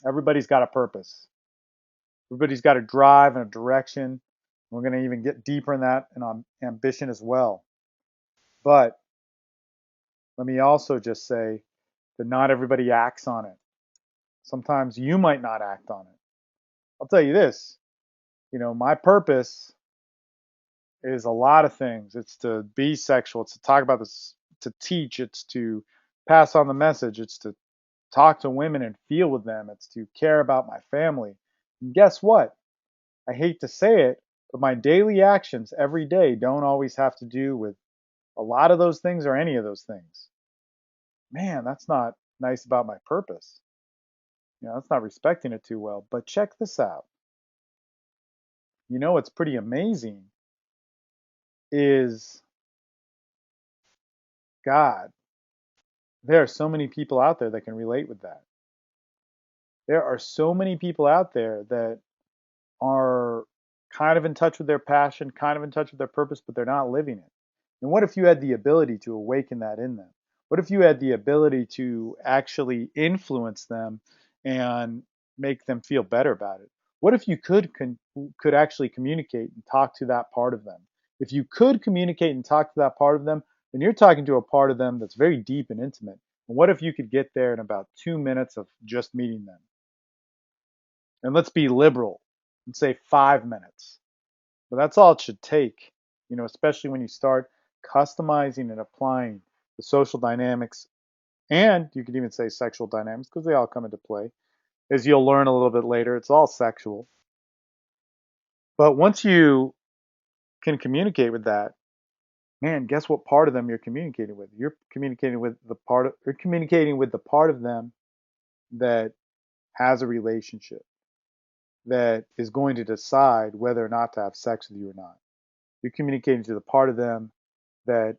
Everybody's got a purpose. Everybody's got a drive and a direction. We're going to even get deeper in that and on ambition as well. But let me also just say that not everybody acts on it. Sometimes you might not act on it. I'll tell you this, my purpose is a lot of things. It's to be sexual, it's to talk about this, to teach, it's to pass on the message, it's to talk to women and feel with them, it's to care about my family. And guess what? I hate to say it, but my daily actions every day don't always have to do with a lot of those things or any of those things. Man, that's not nice about my purpose. That's not respecting it too well. But check this out. What's pretty amazing is God There are so many people out there that can relate with that. There are so many people out there that are kind of in touch with their passion, kind of in touch with their purpose, but they're not living it. And what if you had the ability to awaken that in them? What if you had the ability to actually influence them and make them feel better about it? What if you could actually communicate and talk to that part of them? If you could communicate and talk to that part of them, then you're talking to a part of them that's very deep and intimate. And what if you could get there in about 2 minutes of just meeting them? And let's be liberal and say 5 minutes. But that's all it should take, especially when you start customizing and applying the social dynamics, and you could even say sexual dynamics because they all come into play. As you'll learn a little bit later, it's all sexual. But once you can communicate with that, man, guess what part of them you're communicating with? You're communicating with the part of them that has a relationship, that is going to decide whether or not to have sex with you or not. You're communicating to the part of them that,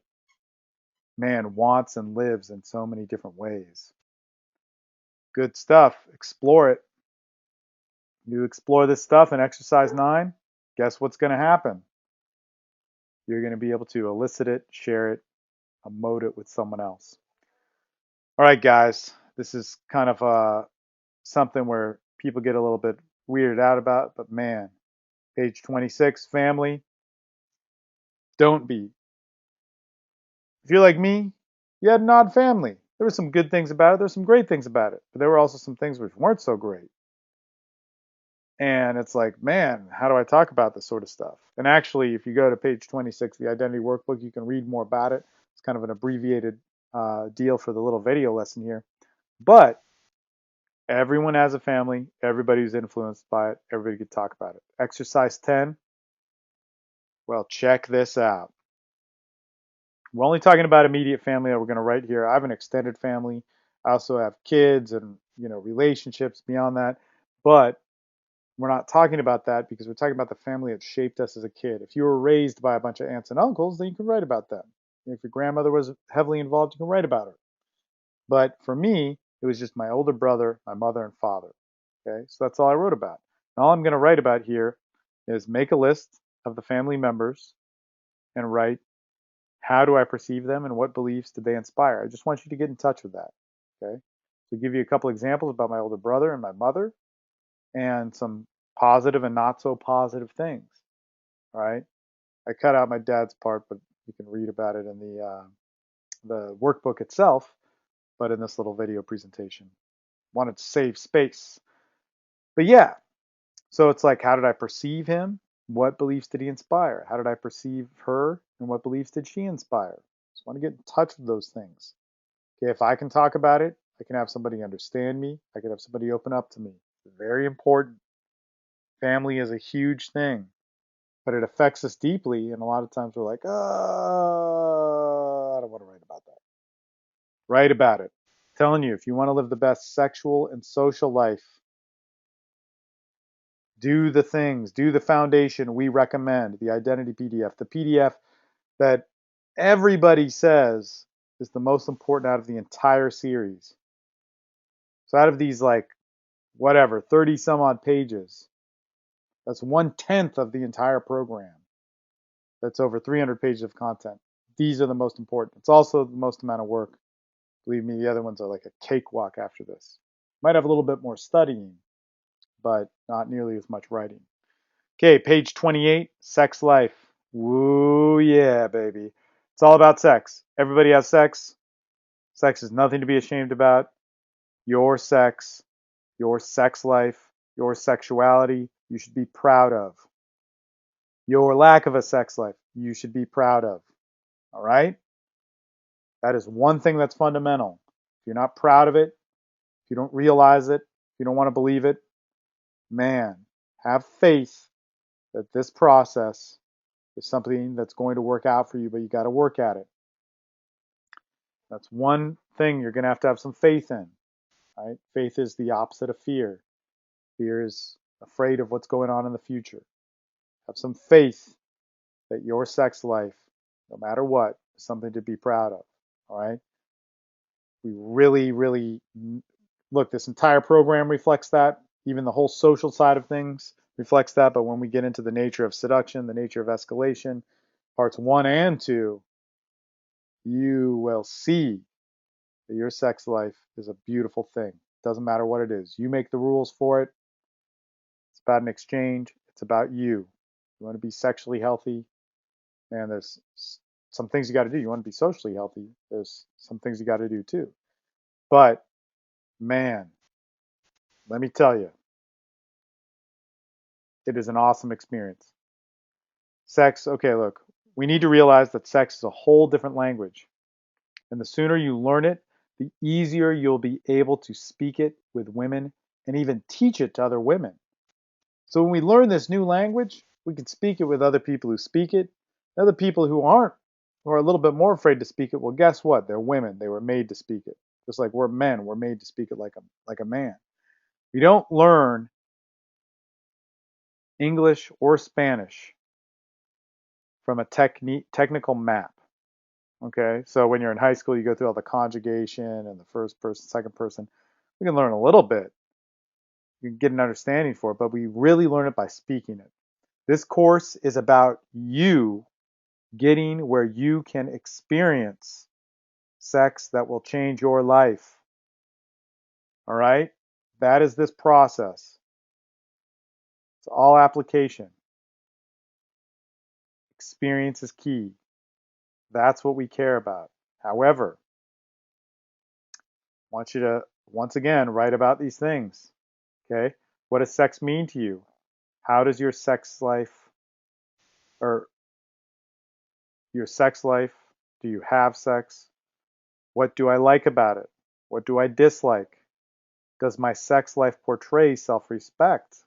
man, wants and lives in so many different ways. Good stuff. Explore it. You explore this stuff in exercise 9, guess what's going to happen? You're going to be able to elicit it, share it, emote it with someone else. All right, guys, this is kind of something where people get a little bit weirded out about, but man, page 26, family, don't be. If you're like me, you had an odd family. There were some good things about it. There's some great things about it, but there were also some things which weren't so great. And it's like, man, how do I talk about this sort of stuff? And actually, if you go to page 26, the identity workbook, you can read more about it. It's kind of an abbreviated deal for the little video lesson here. But everyone has a family. Everybody's influenced by it. Everybody could talk about it. Exercise 10. Well, check this out. We're only talking about immediate family that we're going to write here. I have an extended family. I also have kids and relationships beyond that. But we're not talking about that because we're talking about the family that shaped us as a kid. If you were raised by a bunch of aunts and uncles, then you can write about them. If your grandmother was heavily involved, you can write about her. But for me, it was just my older brother, my mother, and father. Okay, so that's all I wrote about. And all I'm going to write about here is make a list of the family members and write how do I perceive them and what beliefs did they inspire. I just want you to get in touch with that. Okay, so give you a couple examples about my older brother and my mother and some positive and not so positive things. All right. I cut out my dad's part, but you can read about it in the workbook itself, but in this little video presentation. Wanted to save space. But yeah, so it's like, how did I perceive him? What beliefs did he inspire? How did I perceive her? And what beliefs did she inspire? Just want to get in touch with those things. Okay, if I can talk about it, I can have somebody understand me. I can have somebody open up to me. Very important. Family is a huge thing, but it affects us deeply. And a lot of times we're like, oh, I don't want to write about that. Write about it. I'm telling you, if you want to live the best sexual and social life, do the things, do the foundation we recommend, the identity PDF, the PDF that everybody says is the most important out of the entire series. So out of these, like, whatever, 30 some odd pages, that's 1/10 of the entire program. That's over 300 pages of content. These are the most important. It's also the most amount of work. Believe me, the other ones are like a cakewalk after this. Might have a little bit more studying, but not nearly as much writing. Okay, page 28, sex life. Woo, yeah, baby. It's all about sex. Everybody has sex. Sex is nothing to be ashamed about. Your sex, your sex life, your sexuality, you should be proud of. Your lack of a sex life, you should be proud of. All right? That is one thing that's fundamental. If you're not proud of it, if you don't realize it, if you don't want to believe it, man, have faith that this process is something that's going to work out for you, but you got to work at it. That's one thing you're going to have some faith in, right? Faith is the opposite of fear. Fear is afraid of what's going on in the future. Have some faith that your sex life, no matter what, is something to be proud of, all right? We really, really look, this entire program reflects that. Even the whole social side of things reflects that. But when we get into the nature of seduction, the nature of escalation, parts 1 and 2, you will see that your sex life is a beautiful thing. Doesn't matter what it is. You make the rules for it. It's about an exchange. It's about you. You want to be sexually healthy, man, there's some things you got to do. You want to be socially healthy, there's some things you got to do too. But man, let me tell you, it is an awesome experience. Sex, okay, look, we need to realize that sex is a whole different language. And the sooner you learn it, the easier you'll be able to speak it with women and even teach it to other women. So when we learn this new language, we can speak it with other people who speak it, other people who aren't, who are a little bit more afraid to speak it. Well, guess what? They're women. They were made to speak it. Just like we're men, we're made to speak it like a man. We don't learn English or Spanish from a technical map. Okay, so when you're in high school, you go through all the conjugation and the first person, second person. We can learn a little bit. You can get an understanding for it, but we really learn it by speaking it. This course is about you getting where you can experience sex that will change your life. All right? That is this process. It's all application. Experience is key. That's what we care about. However, I want you to once again write about these things. Okay? What does sex mean to you? How does your sex life or your sex life, do you have sex? What do I like about it? What do I dislike? Does my sex life portray self-respect?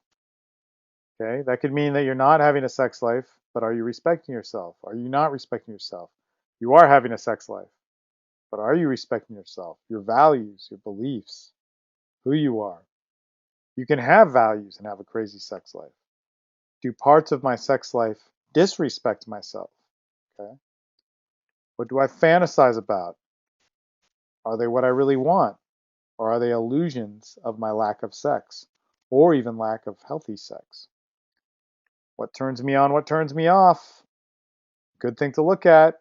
Okay, that could mean that you're not having a sex life, but are you respecting yourself? Are you not respecting yourself? You are having a sex life, but are you respecting yourself, your values, your beliefs, who you are? You can have values and have a crazy sex life. Do parts of my sex life disrespect myself? Okay. What do I fantasize about? Are they what I really want? Or are they illusions of my lack of sex? Or even lack of healthy sex? What turns me on? What turns me off? Good thing to look at.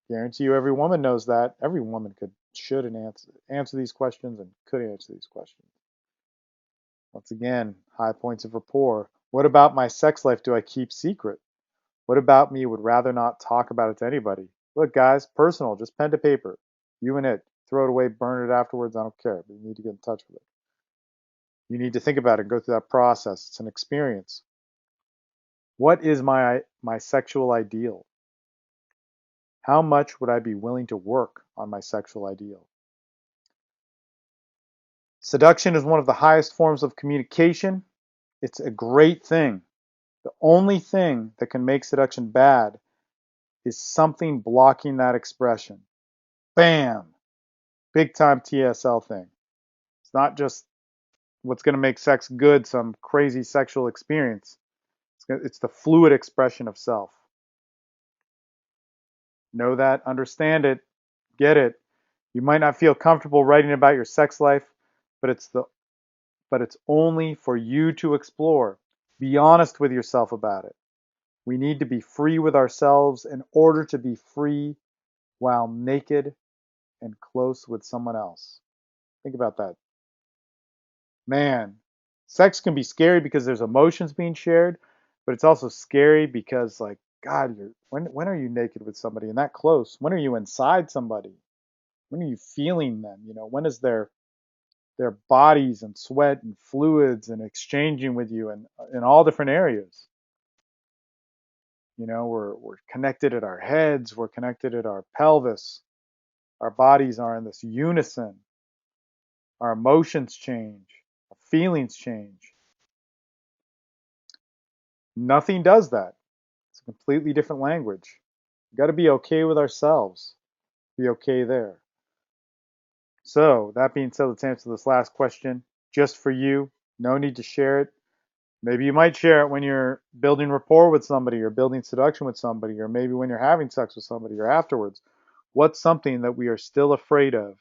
Guarantee you every woman knows that. Every woman should and answer these questions and could answer these questions. Once again, high points of rapport. What about my sex life do I keep secret? What about me would rather not talk about it to anybody? Look, guys, personal, just pen to paper. You and it. Throw it away, burn it afterwards. I don't care, but you need to get in touch with it. You need to think about it and go through that process. It's an experience. What is my sexual ideal? How much would I be willing to work on my sexual ideal? Seduction is one of the highest forms of communication. It's a great thing. The only thing that can make seduction bad is something blocking that expression. Bam! Big time TSL thing. It's not just what's going to make sex good, some crazy sexual experience. It's the fluid expression of self. Know that, understand it, get it. You might not feel comfortable writing about your sex life, but it's only for you to explore. Be honest with yourself about it. We need to be free with ourselves in order to be free while naked and close with someone else. Think about that. Man, sex can be scary because there's emotions being shared, but it's also scary because like God, when are you naked with somebody and that close? When are you inside somebody? When are you feeling them? When is their bodies and sweat and fluids and exchanging with you and in all different areas? We're connected at our heads, we're connected at our pelvis. Our bodies are in this unison. Our emotions change, our feelings change. Nothing does that. It's a completely different language. We got to be okay with ourselves. Be okay there. So, that being said, let's answer this last question just for you. No need to share it. Maybe you might share it when you're building rapport with somebody or building seduction with somebody, or maybe when you're having sex with somebody or afterwards. What's something that we are still afraid of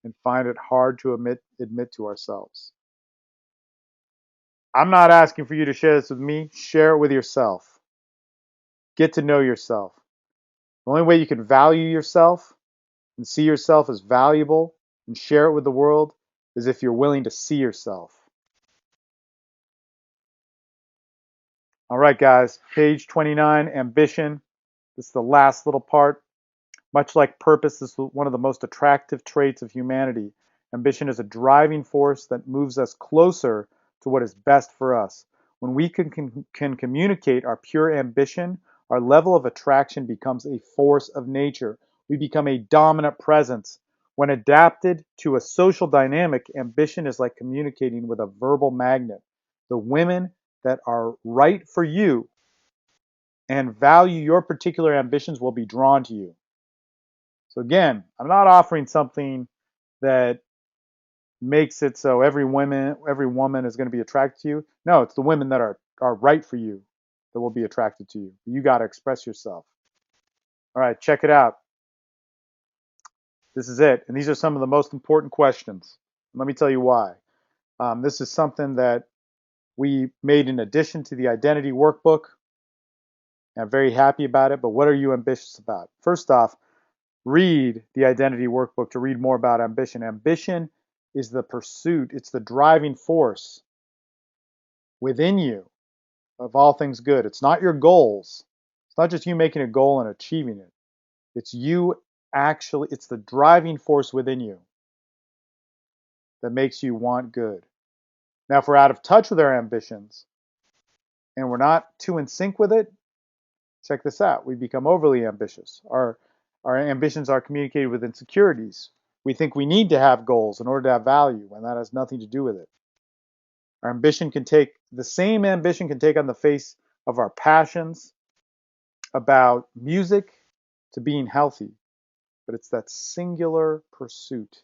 and find it hard to admit to ourselves? I'm not asking for you to share this with me. Share it with yourself. Get to know yourself. The only way you can value yourself and see yourself as valuable and share it with the world is if you're willing to see yourself. All right, guys, page 29, ambition. This is the last little part. Much like purpose, this is one of the most attractive traits of humanity. Ambition is a driving force that moves us closer to what is best for us. When we can communicate our pure ambition, our level of attraction becomes a force of nature. We become a dominant presence. When adapted to a social dynamic, ambition is like communicating with a verbal magnet. The women that are right for you and value your particular ambitions will be drawn to you. So again, I'm not offering something that makes it so every woman is going to be attracted to you. No, it's the women that are right for you that will be attracted to you. You got to express yourself. All right, check it out. This is it. And these are some of the most important questions. Let me tell you why. This is something that we made in addition to the identity workbook. I'm very happy about it, but what are you ambitious about? First off, read the identity workbook to read more about ambition. Ambition is the pursuit, it's the driving force within you of all things good. It's not your goals. It's not just you making a goal and achieving it. It's you actually, it's the driving force within you that makes you want good. Now, if we're out of touch with our ambitions and we're not too in sync with it, check this out. We become overly ambitious. Our ambitions are communicated with insecurities. We think we need to have goals in order to have value, and that has nothing to do with it. Our ambition can take the same ambition can take on the face of our passions about music to being healthy, but it's that singular pursuit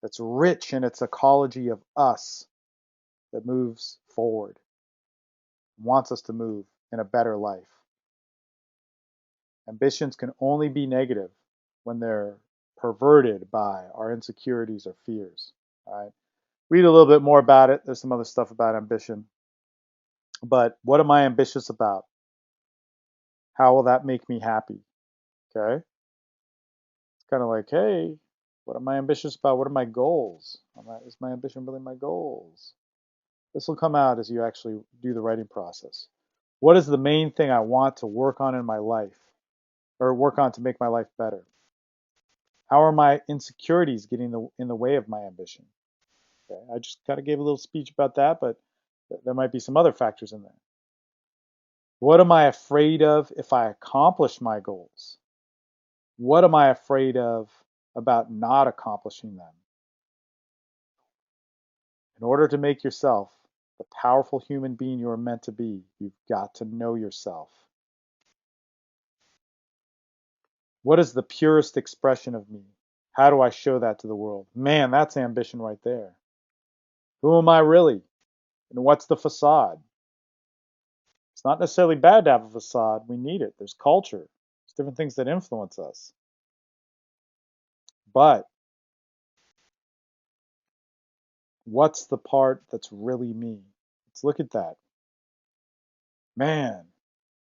that's rich in its ecology of us that moves forward, wants us to move in a better life. Ambitions can only be negative when they're perverted by our insecurities or fears. All right. Read a little bit more about it. There's some other stuff about ambition. But what am I ambitious about? How will that make me happy? Okay. It's kind of like, hey, what am I ambitious about? What are my goals? Is my ambition really my goals? This will come out as you actually do the writing process. What is the main thing I want to work on in my life or work on to make my life better? How are my insecurities getting in the way of my ambition? Okay. I just kind of gave a little speech about that, but there might be some other factors in there. What am I afraid of if I accomplish my goals? What am I afraid of about not accomplishing them? In order to make yourself the powerful human being you are meant to be, you've got to know yourself. What is the purest expression of me? How do I show that to the world? Man, that's ambition right there. Who am I really? And what's the facade? It's not necessarily bad to have a facade. We need it. There's culture. There's different things that influence us. But what's the part that's really me? Let's look at that. Man,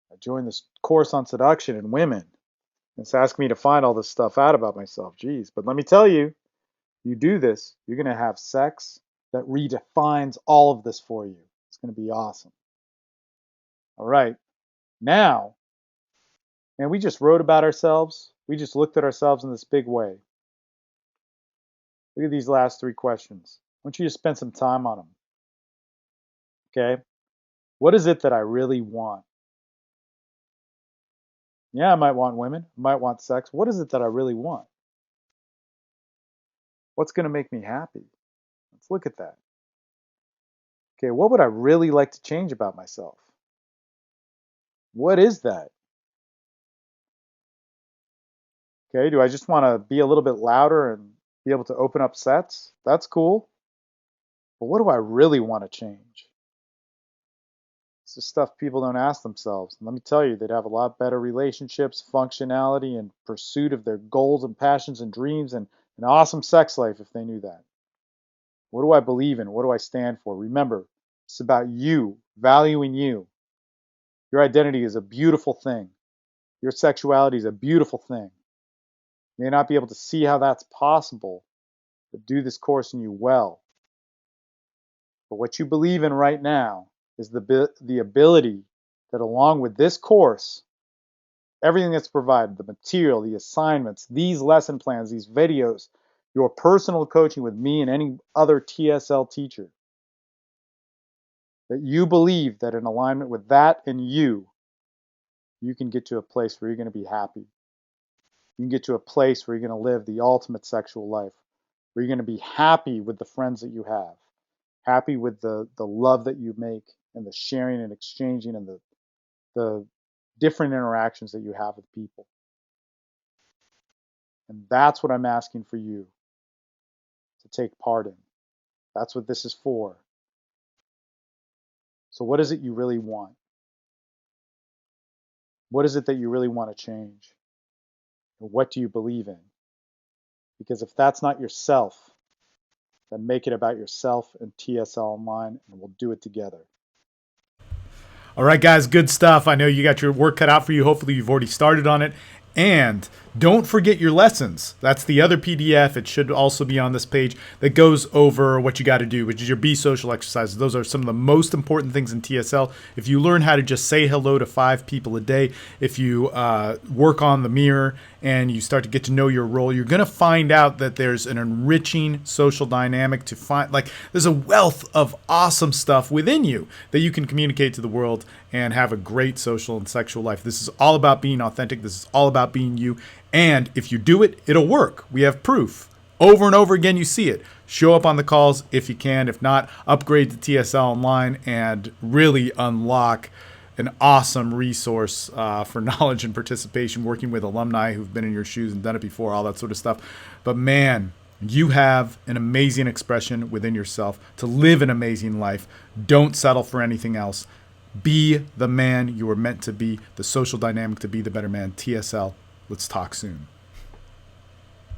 I joined this course on seduction and women. It's asking me to find all this stuff out about myself. Geez, but let me tell you, you do this, you're going to have sex that redefines all of this for you. It's going to be awesome. All right. Now, and we just wrote about ourselves. We just looked at ourselves in this big way. Look at these last three questions. I want you to spend some time on them. Okay. What is it that I really want? Yeah, I might want women. I might want sex. What is it that I really want? What's going to make me happy? Let's look at that. Okay, what would I really like to change about myself? What is that? Okay, do I just want to be a little bit louder and be able to open up sets? That's cool. But what do I really want to change? It's just stuff people don't ask themselves. And let me tell you, they'd have a lot better relationships, functionality, and pursuit of their goals and passions and dreams, and an awesome sex life if they knew that. What do I believe in? What do I stand for? Remember, it's about you, valuing you. Your identity is a beautiful thing. Your sexuality is a beautiful thing. You may not be able to see how that's possible, but do this course and you well. But what you believe in right now is the ability that, along with this course, everything that's provided, the material, the assignments, these lesson plans, these videos, your personal coaching with me and any other TSL teacher, that you believe that in alignment with that and you can get to a place where you're going to be happy. You can get to a place where you're going to live the ultimate sexual life, where you're going to be happy with the friends that you have, happy with the love that you make and the sharing and exchanging and the different interactions that you have with people. And that's what I'm asking for you to take part in. That's what this is for. So what is it you really want? What is it that you really want to change? And what do you believe in? Because if that's not yourself, then make it about yourself and TSL Online, and we'll do it together. All right, guys, good stuff. I know you got your work cut out for you. Hopefully, you've already started on it. And don't forget your lessons. That's the other PDF. It should also be on this page that goes over what you got to do, which is your Be Social exercises. Those are some of the most important things in TSL. If you learn how to just say hello to 5 people a day, if you work on the mirror and you start to get to know your role, you're going to find out that there's an enriching social dynamic to find. Like, there's a wealth of awesome stuff within you that you can communicate to the world and have a great social and sexual life. This is all about being authentic. This is all about being you. And if you do it, it'll work. We have proof. Over and over again, you see it. Show up on the calls if you can. If not, upgrade to TSL Online and really unlock an awesome resource for knowledge and participation, working with alumni who've been in your shoes and done it before, all that sort of stuff. But man, you have an amazing expression within yourself to live an amazing life. Don't settle for anything else. Be the man you were meant to be, the social dynamic to be the better man. TSL, let's talk soon.